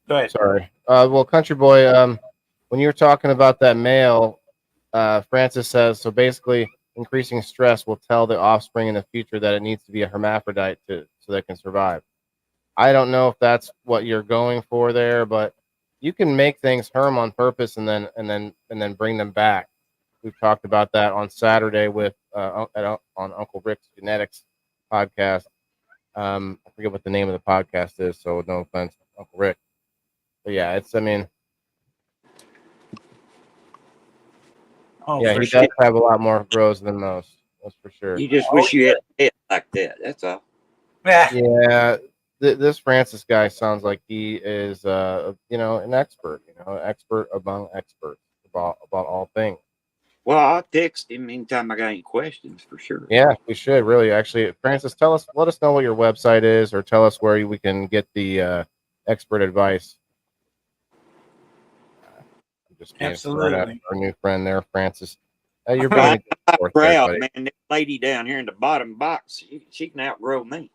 go ahead. Sorry. Well, Country Boy, when you were talking about that male, Francis says, so basically increasing stress will tell the offspring in the future that it needs to be a hermaphrodite so they can survive. I don't know if that's what you're going for there, but you can make things herm on purpose and then bring them back. We've talked about that on Saturday with on Uncle Rick's Genetics podcast. I forget what the name of the podcast is, so no offense, Uncle Rick. But yeah, he does have a lot more grows than most. That's for sure. You just wish you had a head like that. That's all. Yeah, this Francis guy sounds like he is, an expert. An expert among experts about all things. Well, I'll text him anytime I got any questions for sure. Yeah, we should really. Actually, Francis, let us know what your website is, or tell us where we can get the expert advice. I'm just being smart at our new friend there, Francis. You're being proud, man. That lady down here in the bottom box, she can outgrow me.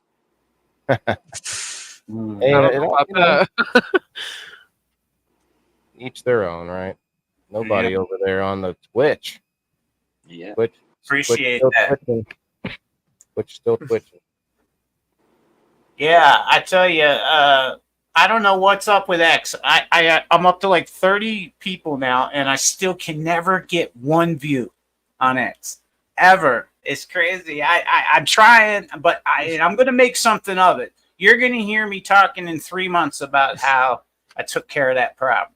Each their own, right? Nobody over there on the Twitch. Yeah. Appreciate that. Twitch still twitching. Yeah, I tell you, I don't know what's up with X. I'm up to like 30 people now, and I still can never get one view on X ever. It's crazy. I'm trying, but I'm going to make something of it. You're going to hear me talking in 3 months about how I took care of that problem.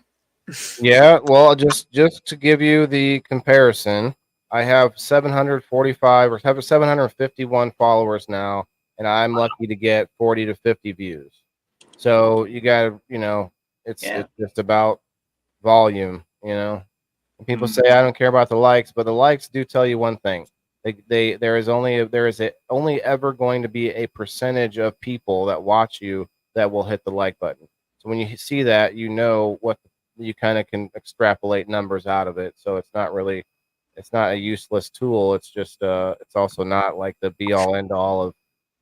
Yeah, well, just to give you the comparison, I have 745 or have 751 followers now, and I'm lucky to get 40 to 50 views. So you got to, it's just about volume, And people say I don't care about the likes, but the likes do tell you one thing. There is only ever going to be a percentage of people that watch you that will hit the like button. So when you see that, what you kind of can extrapolate numbers out of it. So it's not a useless tool. It's just it's also not like the be all end all of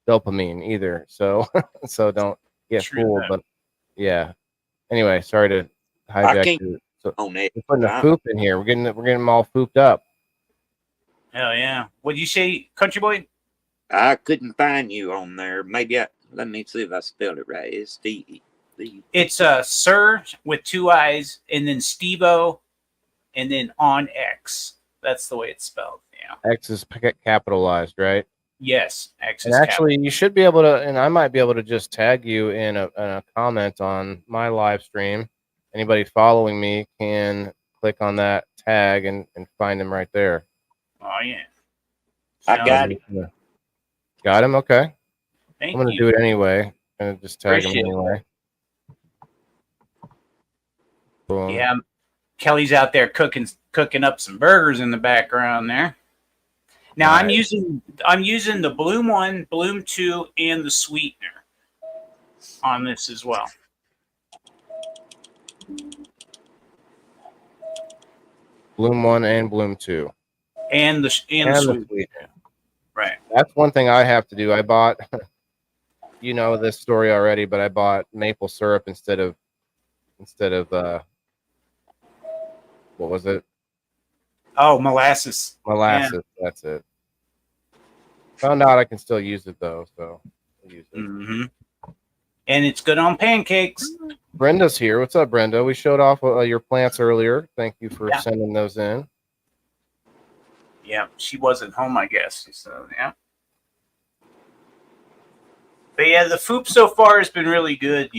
dopamine either. So don't get fooled. But yeah. Anyway, sorry to hijack you. So we're putting a foop in here. We're getting them all fooped up. Hell yeah! What did you say, Country Boy? I couldn't find you on there. Maybe let me see if I spelled it right. It's Stevie. It's Siir with 2 I's, and then SteveO, and then on X. That's the way it's spelled. Yeah. X is capitalized, right? Yes, X is. And actually, you should be able to, and I might be able to just tag you in a comment on my live stream. Anybody following me can click on that tag and find him right there. Oh yeah. I got him. Got him? Okay. I'm going to do it anyway. I'm going to just tag him anyway. Boom. Yeah, Kelly's out there cooking up some burgers in the background there. Now nice. I'm using the Bloom 1, Bloom 2, and the sweetener on this as well. Bloom 1 and Bloom 2. And the sweetener. Right. That's one thing I have to do. I bought this story already, but I bought maple syrup instead of what was it? Oh, molasses. Molasses. Yeah. That's it. Found out I can still use it though, so I'll use it. Mm-hmm. And it's good on pancakes. Brenda's here. What's up, Brenda? We showed off your plants earlier. Thank you for sending those in. Yeah, she wasn't home, I guess. So yeah. But yeah, the foop so far has been really good.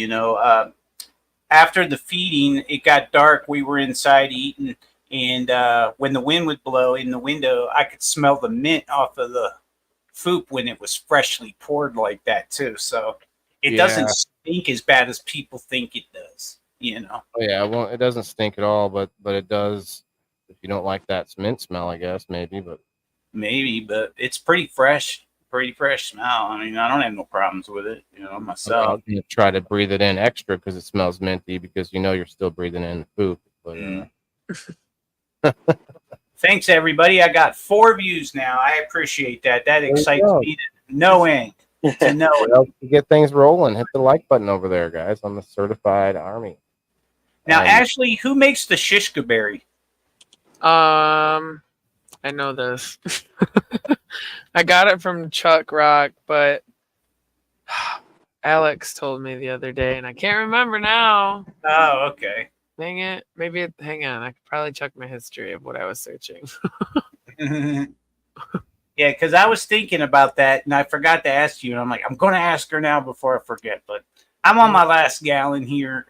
After the feeding, it got dark. We were inside eating, and when the wind would blow in the window, I could smell the mint off of the foop when it was freshly poured like that too. So It doesn't stink as bad as people think it does. You know. Oh, yeah, well, it doesn't stink at all, but it does. If you don't like that mint smell, I guess maybe, but it's pretty fresh. Pretty fresh smell. I mean, I don't have no problems with it, you know, myself. I'm gonna try to breathe it in extra because it smells minty, because you're still breathing in the poop. But thanks everybody. I got 4 views now. I appreciate that. That excites me to no end. To no end. To get things rolling, hit the like button over there, guys, on the Certified Army. Now, Ashley, who makes the shishka berry? I know this. I got it from Chuck Rock, but Alex told me the other day, and I can't remember now. Oh, okay. Dang it. Hang on. I could probably check my history of what I was searching. Yeah, because I was thinking about that, and I forgot to ask you, and I'm like, I'm going to ask her now before I forget, but I'm on my last gallon here.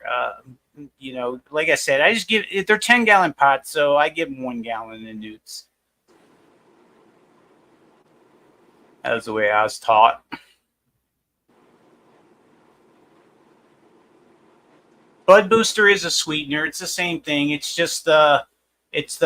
You know, like I said, I just give – they're 10-gallon pots, so I give them 1 gallon in newts. That was the way I was taught. Bud Booster is a sweetener. It's the same thing. It's just it's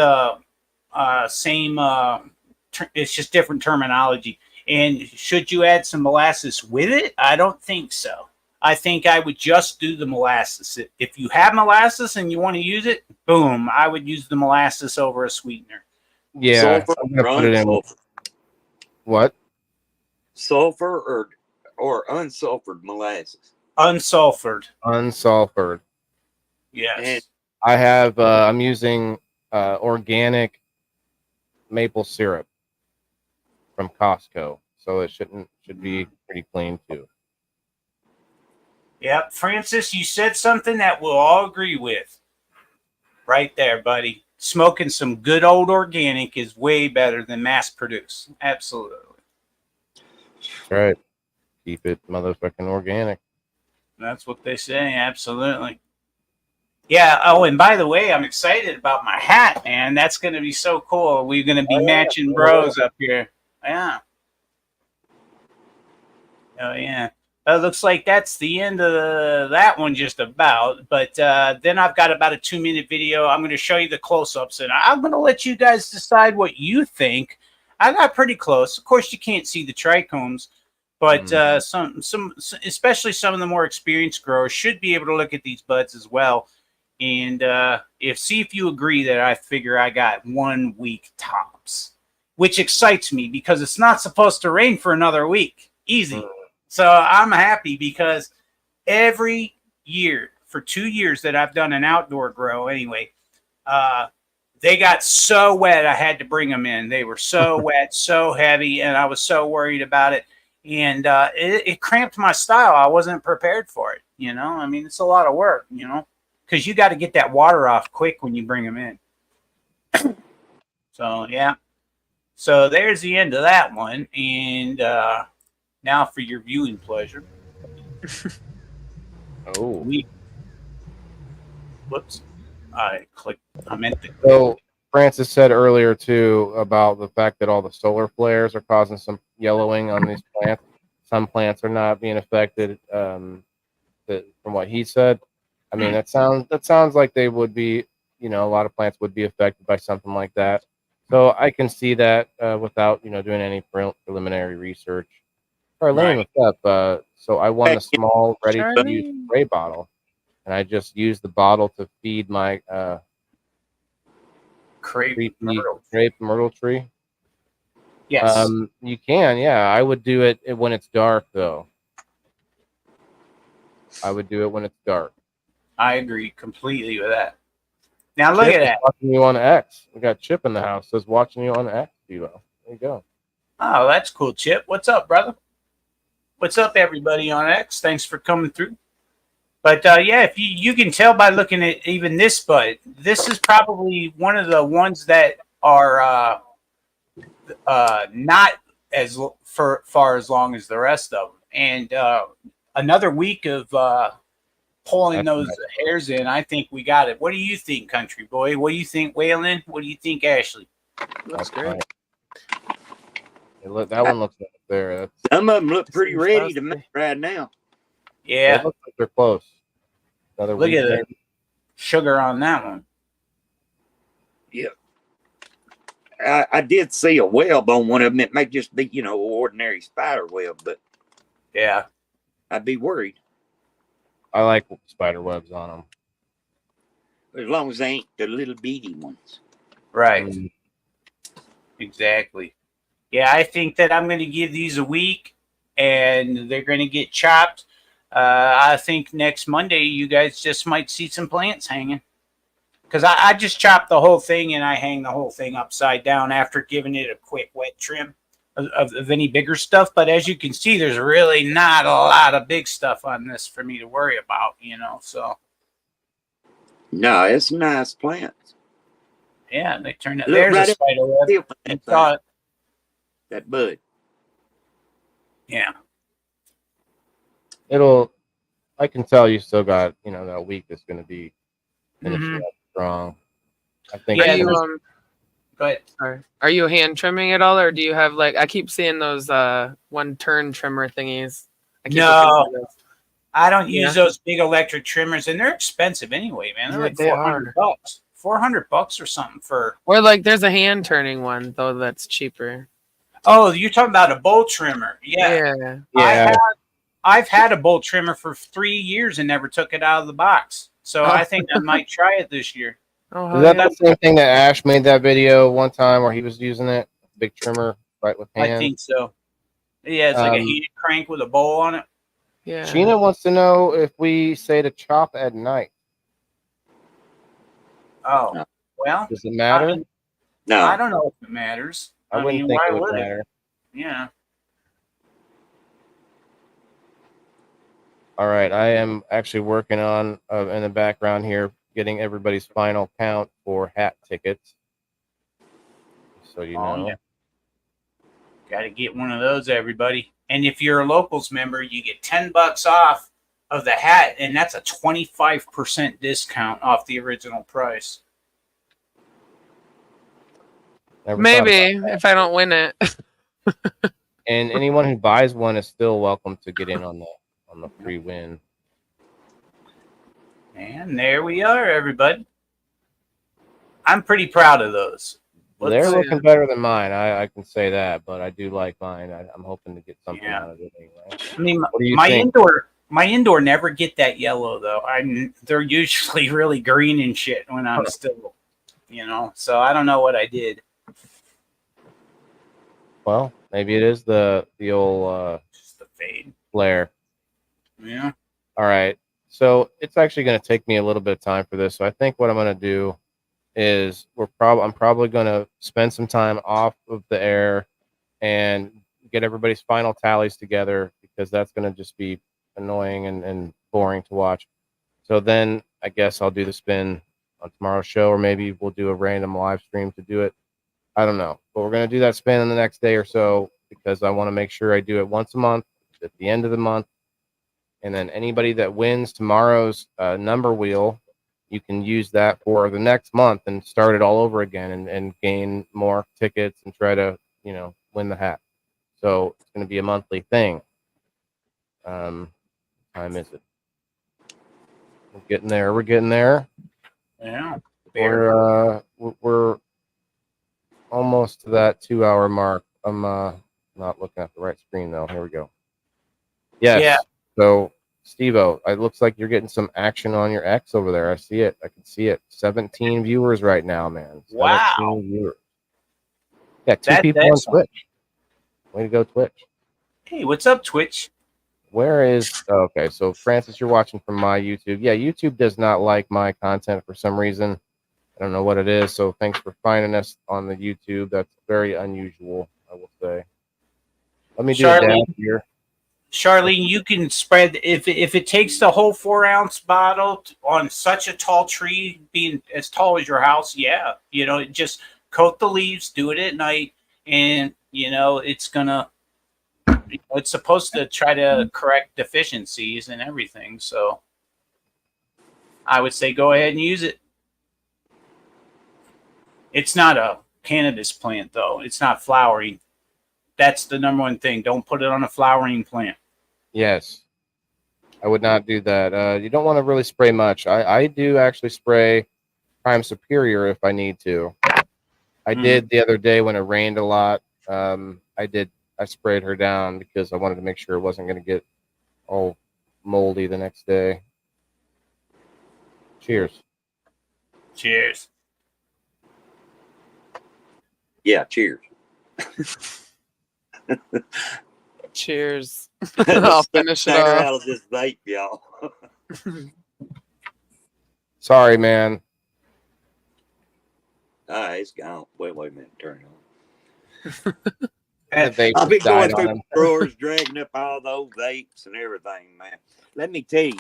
just different terminology. And should you add some molasses with it? I don't think so. I think I would just do the molasses. If you have molasses and you want to use it, boom, I would use the molasses over a sweetener. Yeah, Sulfur I'm gonna put it in. unsulfured? What? Sulfur or unsulfured molasses? Unsulfured. Unsulfured. Yes. And I have. I'm using organic maple syrup from Costco, so it should be pretty clean too. Yep, Francis, you said something that we'll all agree with. Right there, buddy. Smoking some good old organic is way better than mass produced. Absolutely. That's right. Keep it motherfucking organic. That's what they say. Absolutely. Yeah. Oh, and by the way, I'm excited about my hat, man. That's going to be so cool. We're going to be matching bros up here. Yeah. Oh, yeah. Looks like that's the end of that one just about. But then I've got about a 2-minute video. I'm going to show you the close-ups, and I'm going to let you guys decide what you think. I got pretty close. Of course, you can't see the trichomes, but some, especially some of the more experienced growers should be able to look at these buds as well. And see if you agree that I figure I got 1 week tops, which excites me because it's not supposed to rain for another week. Easy. So I'm happy because every year for 2 years that I've done an outdoor grow anyway, they got so wet I had to bring them in. They were so wet, so heavy, and I was so worried about it. And it cramped my style. I wasn't prepared for it, you know. I mean, it's a lot of work, you know, because you got to get that water off quick when you bring them in. So, yeah. So there's the end of that one. And now for your viewing pleasure. Whoops. I meant to. So Francis said earlier too about the fact that all the solar flares are causing some yellowing on these plants. Some plants are not being affected. From what he said, I mean that sounds like they would be. You know, a lot of plants would be affected by something like that. So I can see that without doing any preliminary research. Charlene, what's up? So I won a small ready-to-use spray bottle, and I just used the bottle to feed my crepe myrtle tree. Yes. You can, yeah. I would do it when it's dark, though. I would do it when it's dark. I agree completely with that. Now look at that. Watching you on X. We got Chip in the house. Says watching you on X. There you go. Oh, that's cool, Chip. What's up, brother? What's up, everybody on X? Thanks for coming through. But yeah, if you can tell by looking at even this bud, this is probably one of the ones that are not as far as long as the rest of them. And another week of pulling those hairs in, I think we got it. What do you think, country boy? What do you think, Waylon? What do you think, Ashley? Looks great. That one looks like there. Some of them look pretty ready to make right now. Yeah. They look like they're close. Another Look week, at the maybe. sugar on that one. Yeah. I did see a web on one of them. It may just be, ordinary spider web, but Yeah. I'd be worried. I like spider webs on them. As long as they ain't the little bitty ones. Right. Mm. Exactly. Yeah, I think that I'm going to give these a week, and they're going to get chopped. I think next Monday you guys just might see some plants hanging. Because I just chop the whole thing and I hang the whole thing upside down after giving it a quick wet trim of any bigger stuff. But as you can see, there's really not a lot of big stuff on this for me to worry about, so. No, it's nice plants. Yeah, they turn it. Look There's right a up spider web. You You saw it. that bud. Yeah. I can tell you still got, that week that's going to be finishing up strong. I think. Yeah, Are you go ahead. sorry. Are you hand trimming at all, or do you have I keep seeing those one turn trimmer thingies? I keep looking No, for those. I don't use those big electric trimmers, and they're expensive anyway, man. They're Yeah, like they $400. $400 or something for. Or there's a hand turning one though that's cheaper. Oh, you're talking about a bowl trimmer? Yeah. Yeah. I've had a bowl trimmer for 3 years and never took it out of the box. So I think I might try it this year. Oh, Is that the same thing that Ash made that video one time where he was using it? Big trimmer, right, with hands? I think so. Yeah, it's like a heated crank with a bowl on it. Yeah. Sheena wants to know if we say to chop at night. Oh, well. Does it matter? No. I don't know if it matters. I wouldn't think why it would matter. Yeah. All right, I am actually working on in the background here, getting everybody's final count for hat tickets. So you know. Yeah. Got to get one of those, everybody. And if you're a locals member, you get $10 off of the hat, and that's a 25% discount off the original price. Maybe if I don't win it. And anyone who buys one is still welcome to get in on the free win. And there we are, everybody. I'm pretty proud of those. They're looking better than mine. I can say that, but I do like mine. I'm hoping to get something out of it anyway. I mean, what do you my think? indoor never get that yellow though. They're usually really green and shit when I'm still, So I don't know what I did. Well, maybe it is the old just the fade flare. Yeah. All right. So it's actually going to take me a little bit of time for this. So I think what I'm going to do is I'm probably going to spend some time off of the air and get everybody's final tallies together, because that's going to just be annoying and boring to watch. So then I guess I'll do the spin on tomorrow's show, or maybe we'll do a random live stream to do it. I don't know, but we're going to do that spin in the next day or so, because I want to make sure I do it once a month at the end of the month. And then anybody that wins tomorrow's number wheel, you can use that for the next month and start it all over again and gain more tickets and try to, win the hat. So it's going to be a monthly thing. Time is it? We're getting there. Yeah. We're almost to that 2-hour mark. I'm not looking at the right screen though. Here we go. Yes. Yeah. So SteveO, it looks like you're getting some action on your X over there. I see it. I can see it. 17 viewers right now, man. 17 wow. Viewers. Yeah, 2 people on Twitch. Way to go, Twitch. Hey, what's up, Twitch? Where is... Okay, so Francis, you're watching from my YouTube. Yeah, YouTube does not like my content for some reason. I don't know what it is, so thanks for finding us on the YouTube. That's very unusual, I will say. Let me do a dab here. Charlene, you can spread, if it takes the whole 4-ounce bottle on such a tall tree, being as tall as your house, yeah. Just coat the leaves, do it at night, and, it's going to, it's supposed to try to correct deficiencies and everything, so I would say go ahead and use it. It's not a cannabis plant, though. It's not flowering. That's the number one thing. Don't put it on a flowering plant. Yes. I would not do that. You don't want to really spray much. I do actually spray Prime Superior if I need to. I did the other day when it rained a lot. I sprayed her down because I wanted to make sure it wasn't going to get all moldy the next day. Cheers. Cheers. Yeah, cheers. Cheers. Let's I'll step finish it that off. out of this vape, y'all. Sorry, man. It's gone. Wait a minute. Turn it on. The vape I've been died going on through him. the drawers, dragging up all the old vapes and everything, man. Let me tell you,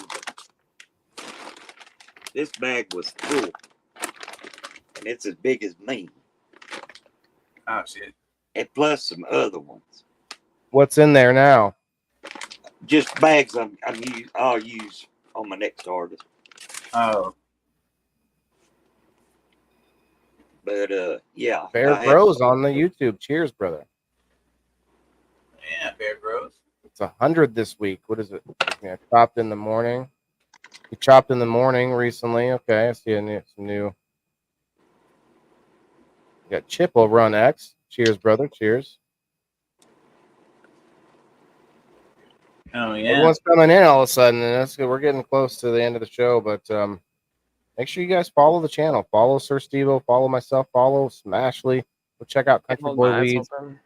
this bag was full, and it's as big as me, Oh shit. and plus some other ones. What's in there now? Just bags I'll use on my next artist. Oh. But yeah. Bear Bros on the YouTube. Cheers, brother. Yeah, Bear Bros. It's 100 this week. What is it? Yeah, chopped in the morning. You chopped in the morning recently. Okay, I see some new. You got Chip over on X. Cheers, brother. Cheers. Oh yeah. Everyone's coming in all of a sudden, and that's good. We're getting close to the end of the show, but make sure you guys follow the channel. Follow Siir SteveO. Follow myself. Follow Smashley. Go check out Country Hold Boy my eyes Weeds. open.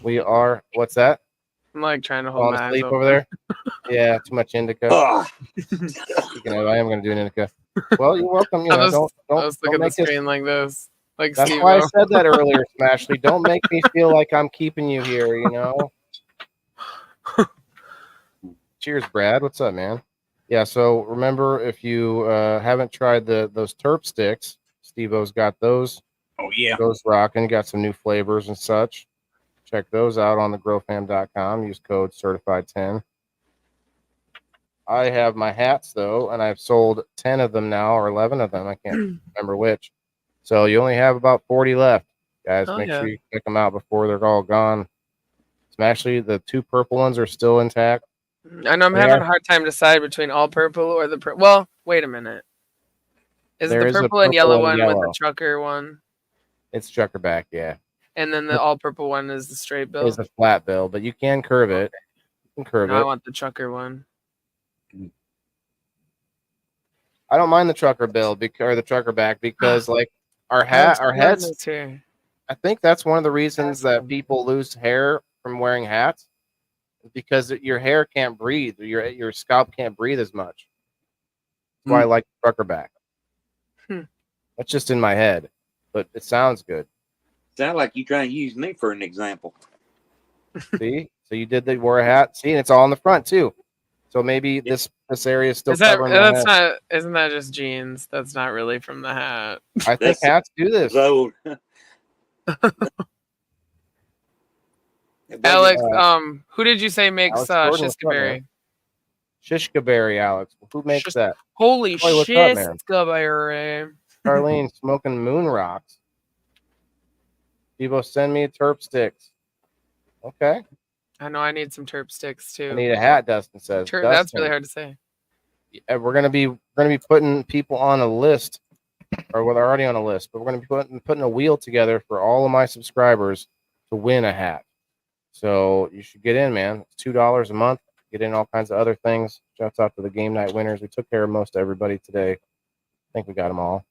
We are. What's that? I'm like trying to hold Falling my eyes asleep open. over there? Yeah, too much indica. Oh, Speaking of, I am going to do an indica. Well, you're welcome. You know, I'll don't just look at the make this. screen like this. Like That's Steve. why I said that earlier, Smashley. Don't make me feel like I'm keeping you here. You know. Cheers, Brad. What's up, man? Yeah. So remember, if you haven't tried those terp sticks, SteveO's got those. Oh yeah. Those rocking. Got some new flavors and such. Check those out on thegrowfam.com. Use code certified10. I have my hats though, and I've sold 10 of them now, or 11 of them. I can't remember which. So you only have about 40 left, guys. Oh, Make yeah. sure you check them out before they're all gone. Actually, the 2 purple ones are still intact. I know I'm having a hard time deciding between all purple or the well, wait a minute. Is it There the is a purple and yellow purple and one with the yellow. trucker one? It's chuckerback, yeah. And then the all purple one is the straight bill. It's a flat bill, but you can curve it. You can curve No, I it. want the trucker one. I don't mind the trucker bill or the trucker back because like our heads. Here. I think that's one of the reasons that people lose hair from wearing hats, because your hair can't breathe, or your scalp can't breathe as much. That's why I like the trucker back. That's just in my head, but it sounds good. sound like you trying to use me for an example. See, so you wore a hat. See, and it's all in the front too. So maybe this area is still covering my head. Not? Isn't that just jeans? That's not really from the hat. I think hats do this. So, Alex, who did you say makes Alex Gordon, what's up, Shiskaberry? man? Shishkaberry, Alex. Who makes that? Holy Boy, what's up, man? Shiskaberry. Charlene smoking moon rocks. Devo, send me terp sticks. Okay. I know I need some terp sticks too. I need a hat, Dustin says. That's really hard to say. Yeah, we're gonna be putting people on a list, or well, they're already on a list, but we're gonna be putting a wheel together for all of my subscribers to win a hat. So you should get in, man. It's $2 a month. Get in all kinds of other things. Shouts out to the game night winners. We took care of most everybody today. I think we got them all.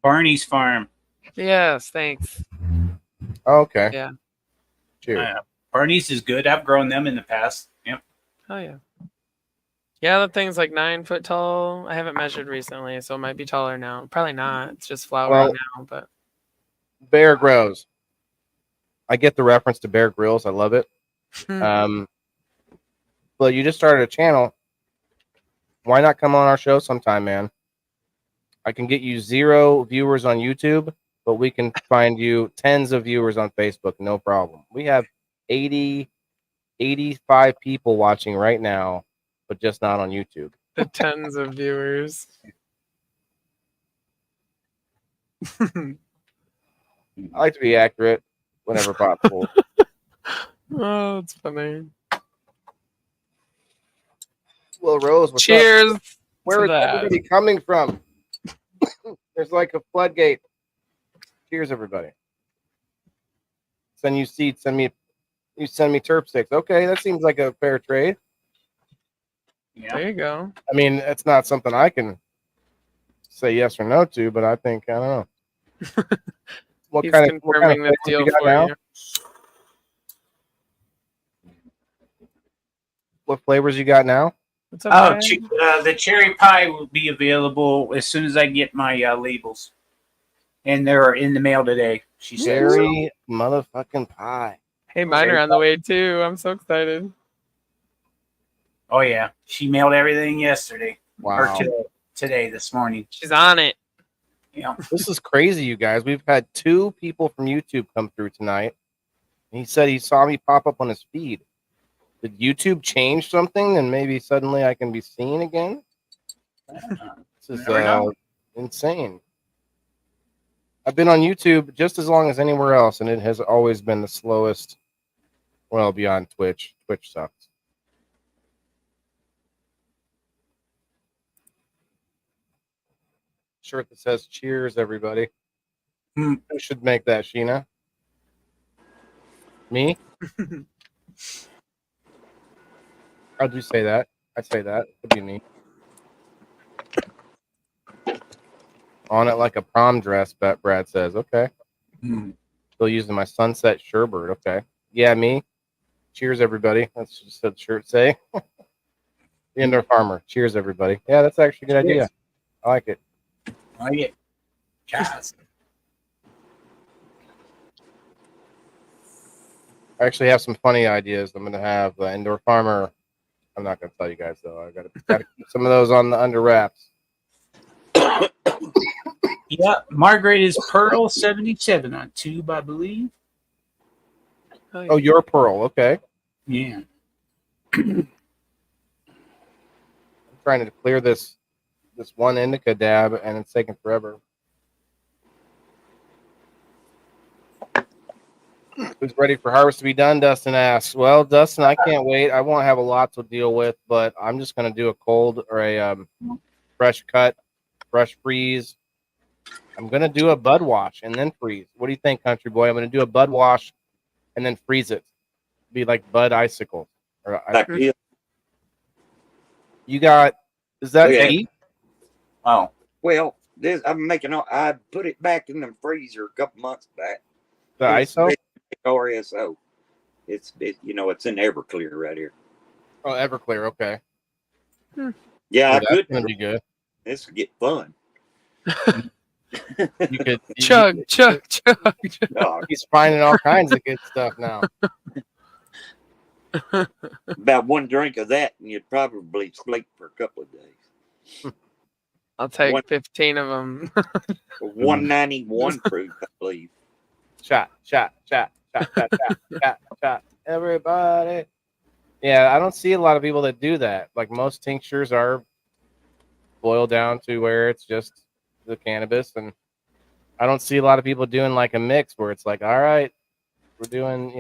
Barney's Farm. Yes, thanks. Okay. Yeah. Cheers. Barney's is good. I've grown them in the past. Yep. Oh yeah. Yeah, that thing's like 9 foot tall. I haven't measured recently, so it might be taller now. Probably not. It's just flowering now, but Bear grows. I get the reference to Bear Grylls. I love it. But you just started a channel. Why not come on our show sometime, man? I can get you 0 viewers on YouTube, but we can find you tens of viewers on Facebook. No problem. We have 80, 85 people watching right now, but just not on YouTube. the tens of viewers. I like to be accurate whenever possible. Oh, it's funny. Will Rose, what's up? Cheers. Where to is that. everybody coming from? There's like a floodgate. Cheers, everybody. Send you seeds. You send me terp sticks. Okay, that seems like a fair trade. Yeah. There you go. I mean, it's not something I can say yes or no to, but I think I don't know. What He's kind of confirming this flavors deal you got for now? you. What flavors you got now? What's up, Oh, Brad? the cherry pie will be available as soon as I get my labels, and they're in the mail today. She said. Cherry motherfucking pie. Hey, mine are on the way too. I'm so excited. Oh yeah, she mailed everything yesterday or Wow. today, this morning. She's on it. Yeah. This is crazy, you guys. We've had 2 people from YouTube come through tonight. He said he saw me pop up on his feed. Did YouTube change something and maybe suddenly I can be seen again? This is Never know. insane. I've been on YouTube just as long as anywhere else, and it has always been the slowest. Well, beyond Twitch. Twitch sucks. Shirt that says "Cheers, everybody." Hmm. Who should make that, Sheena? Me? How'd you say that? I'd say that. Could be me. On it like a prom dress, Brad says. Okay. Hmm. Still using my sunset Sherbert. Okay. Yeah, me. Cheers, everybody. That's just what the shirt say. The indoor farmer. Cheers, everybody. Yeah, that's actually a good idea. I like it. I like it. Yes. I actually have some funny ideas. I'm going to have the indoor farmer. I'm not going to tell you guys, though. I got to keep some of those on the under wraps. Yeah, Margaret is Pearl 77 on Tube, I believe. Oh, you're Pearl. Okay. Yeah. I'm trying to clear this one indica dab, and it's taking forever. Who's ready for harvest to be done? Dustin asks. Well, Dustin, I can't wait. I won't have a lot to deal with, but I'm just going to do a cold or a fresh cut, fresh freeze. I'm going to do a bud wash and then freeze. What do you think, country boy? I'm going to do a bud wash and then freeze it. Be like bud icicles. You got, is that heat? Oh. Well, I put it back in the freezer a couple months back. The ISO? RSO. It's in Everclear right here. Oh, Everclear. Okay. Yeah, that's going to be good. This will get fun. You could chug. Oh, he's finding all kinds of good stuff now. about one drink of that, and you'd probably sleep for a couple of days. I'll take 15 of them. 191 proof, I believe. Shot. Everybody. Yeah, I don't see a lot of people that do that. Like most tinctures are boiled down to where it's just the cannabis, and I don't see a lot of people doing like a mix where it's like, all right, we're doing,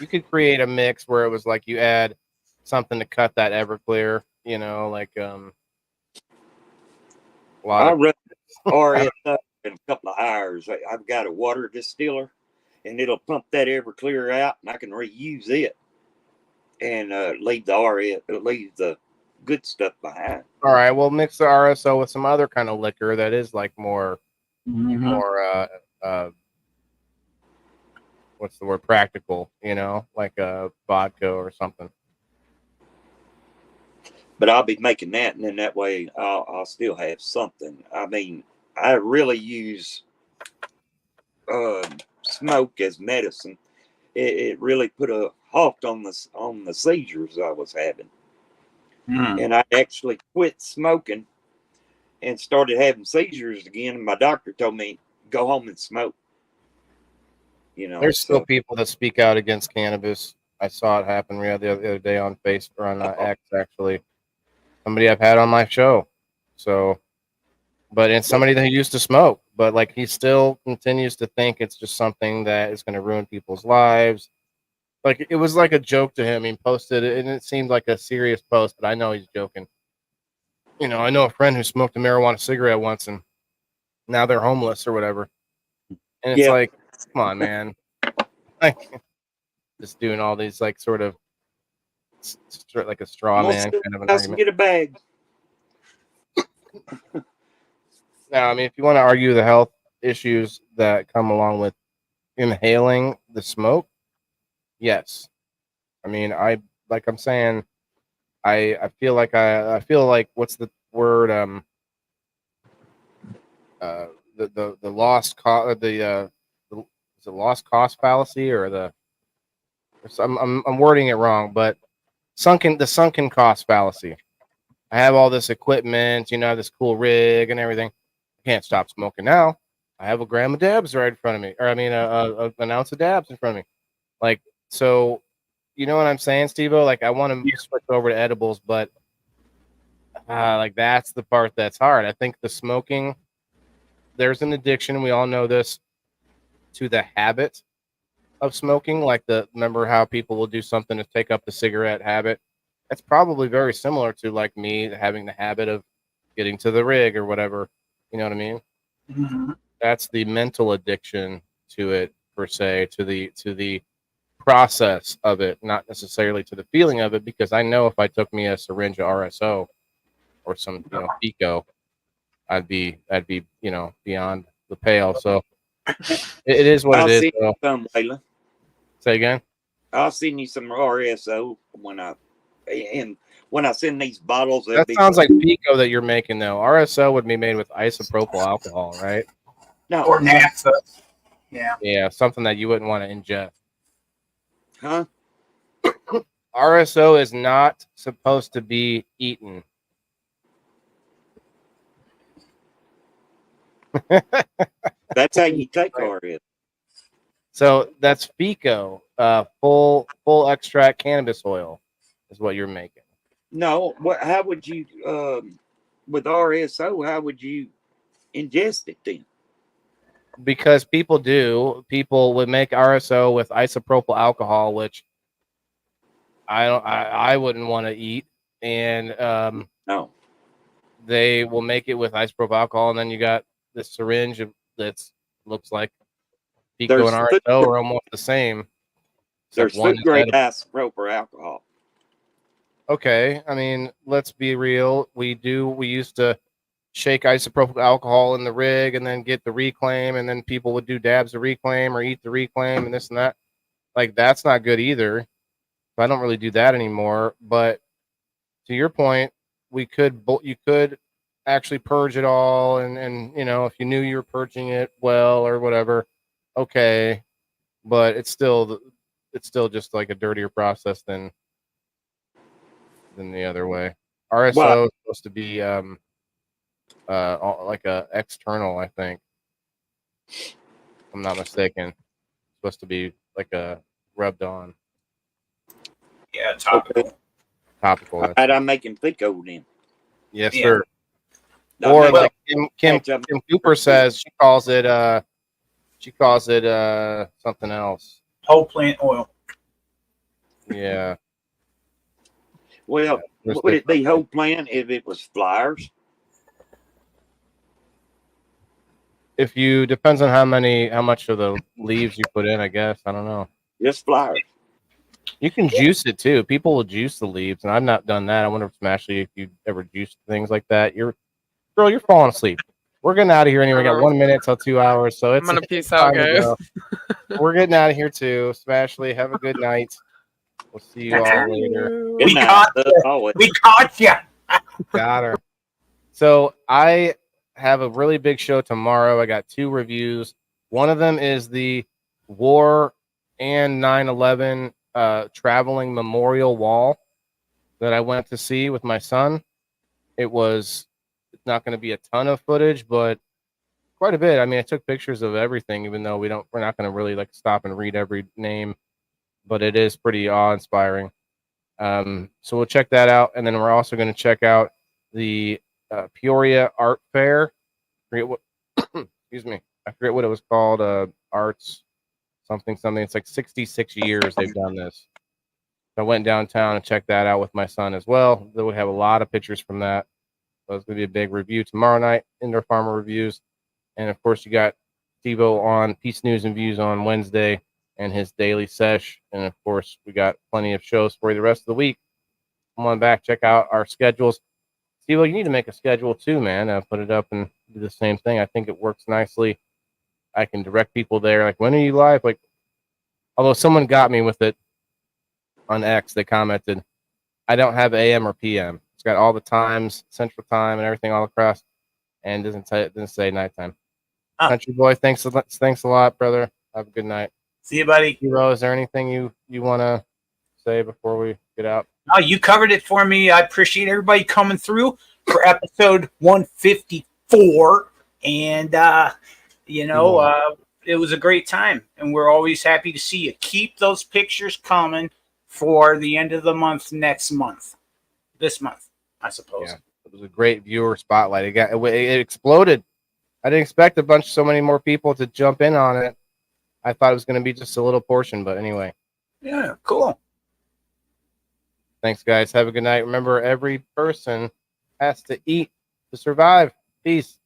you could create a mix where it was like you add something to cut that Everclear, like a lot I'll of run RSO in a couple of hours. I've got a water distiller, and it'll pump that Everclear out, and I can reuse it and leave the good stuff behind. All right, we'll mix the RSO with some other kind of liquor that is like more what's the word, practical, like a vodka or something. But I'll be making that, and then that way I'll still have something. I mean, I really use smoke as medicine. It really put a halt on the seizures I was having. And I actually quit smoking and started having seizures again. And my doctor told me, go home and smoke. There's still people that speak out against cannabis. I saw it happen the other day on Facebook, on X, actually. Somebody I've had on my show. But it's somebody that used to smoke, but like he still continues to think it's just something that is going to ruin people's lives. Like it was like a joke to him. He posted it, and it seemed like a serious post, but I know he's joking. You know, I know a friend who smoked a marijuana cigarette once, and now they're homeless or whatever. And it's Yeah. like, come on, man. Like, just doing all these like sort of like a straw man kind of an Let's argument. get a bag. Now, I mean, if you want to argue the health issues that come along with inhaling the smoke, yes. I mean, like I'm saying, I feel like I feel like what's the word the lost cost is it lost cost fallacy or I'm wording it wrong, but the sunken cost fallacy. I have all this equipment, you know, this cool rig and everything. I can't stop smoking now. I have a gram of dabs right in front of me, or I mean, an ounce of dabs in front of me. Like, so, you know what I'm saying, Steve-O? Like, I want to switch over to edibles, but like that's the part that's hard. I think the smoking, there's an addiction. We all know this to the habit of smoking. Like remember how people will do something to take up the cigarette habit. That's probably very similar to like me having the habit of getting to the rig or whatever. You know what I mean? Mhm. That's the mental addiction to it per se, to the process of it, not necessarily to the feeling of it. Because I know if I took me a syringe of RSO or some Pico, I'd be beyond the pale. So it is what I'll it is. send So. you some, Waylon. Say again. I'll send you some RSO when I send these bottles. That sounds like Pico that you're making though. RSO would be made with isopropyl alcohol, right? No. Or naphtha. Yeah. Yeah, something that you wouldn't want to ingest. Huh? RSO is not supposed to be eaten. That's how you take RSO. So that's FICO, full extract cannabis oil, is what you're making. No, how would you with RSO? How would you ingest it then? Because people would make RSO with isopropyl alcohol, which I wouldn't want to eat, and No. they will make it with isopropyl alcohol, and then you got the syringe that looks like Pico and RSO are almost the same. There's food grade isopropyl alcohol. Okay, I mean, let's be real. We used to shake isopropyl alcohol in the rig and then get the reclaim, and then people would do dabs of reclaim or eat the reclaim and this and that. Like that's not good either. I don't really do that anymore. But to your point, you could actually purge it all, and if you knew you were purging it well or whatever, okay. But it's still just like a dirtier process than the other way. RSO is supposed to be like a external, I think. If I'm not mistaken. It's supposed to be like a rubbed on. Yeah, topical. Topical. I'm making Pico then. Yes, sir. No, or like Kim Cooper says, she calls it something else. Whole plant oil. Yeah. Well, would it be whole plant if it was flowers? Depends on how much of the leaves you put in, I guess. I don't know. Just flowers. You can juice it too. People will juice the leaves, and I've not done that. I wonder if you ever juiced things like that. You're falling asleep. We're getting out of here anyway. We got 1 minute till 2 hours, so it's I'm gonna peace out, guys. We're getting out of here too. Smashly, have a good night. We'll see you all later. We caught you. Got her. So I have a really big show tomorrow. I got 2 reviews. One of them is the War and 9/11 traveling memorial wall that I went to see with my son. It's not going to be a ton of footage, but quite a bit. I mean, I took pictures of everything, even though we're not going to really like stop and read every name, but it is pretty awe-inspiring. So we'll check that out, and then we're also going to check out the Peoria Art Fair. Excuse me, I forget what it was called. Arts something. It's like 66 years they've done this. So I went downtown and checked that out with my son as well. We have a lot of pictures from that. So it's going to be a big review tomorrow night, Indoor Farmer Reviews. And of course, you got SteveO on Peace News and Views on Wednesday and his daily sesh. And of course, we got plenty of shows for you the rest of the week. Come on back, check out our schedules. SteveO, you need to make a schedule too, man. Put it up and do the same thing. I think it works nicely. I can direct people there. Like, when are you live? Like, although someone got me with it on X, they commented, I don't have AM or PM. It's got all the times, Central Time, and everything all across, and it doesn't say nighttime. Country boy, thanks a lot, brother. Have a good night. See you, buddy. Hero, is there anything you want to say before we get out? No, you covered it for me. I appreciate everybody coming through for episode 154, and it was a great time, and we're always happy to see you. Keep those pictures coming for the end of the month this month, I suppose. Yeah, it was a great viewer spotlight. It exploded. I didn't expect so many more people to jump in on it. I thought it was going to be just a little portion, but anyway. Yeah, cool. Thanks, guys. Have a good night. Remember, every person has to eat to survive. Peace.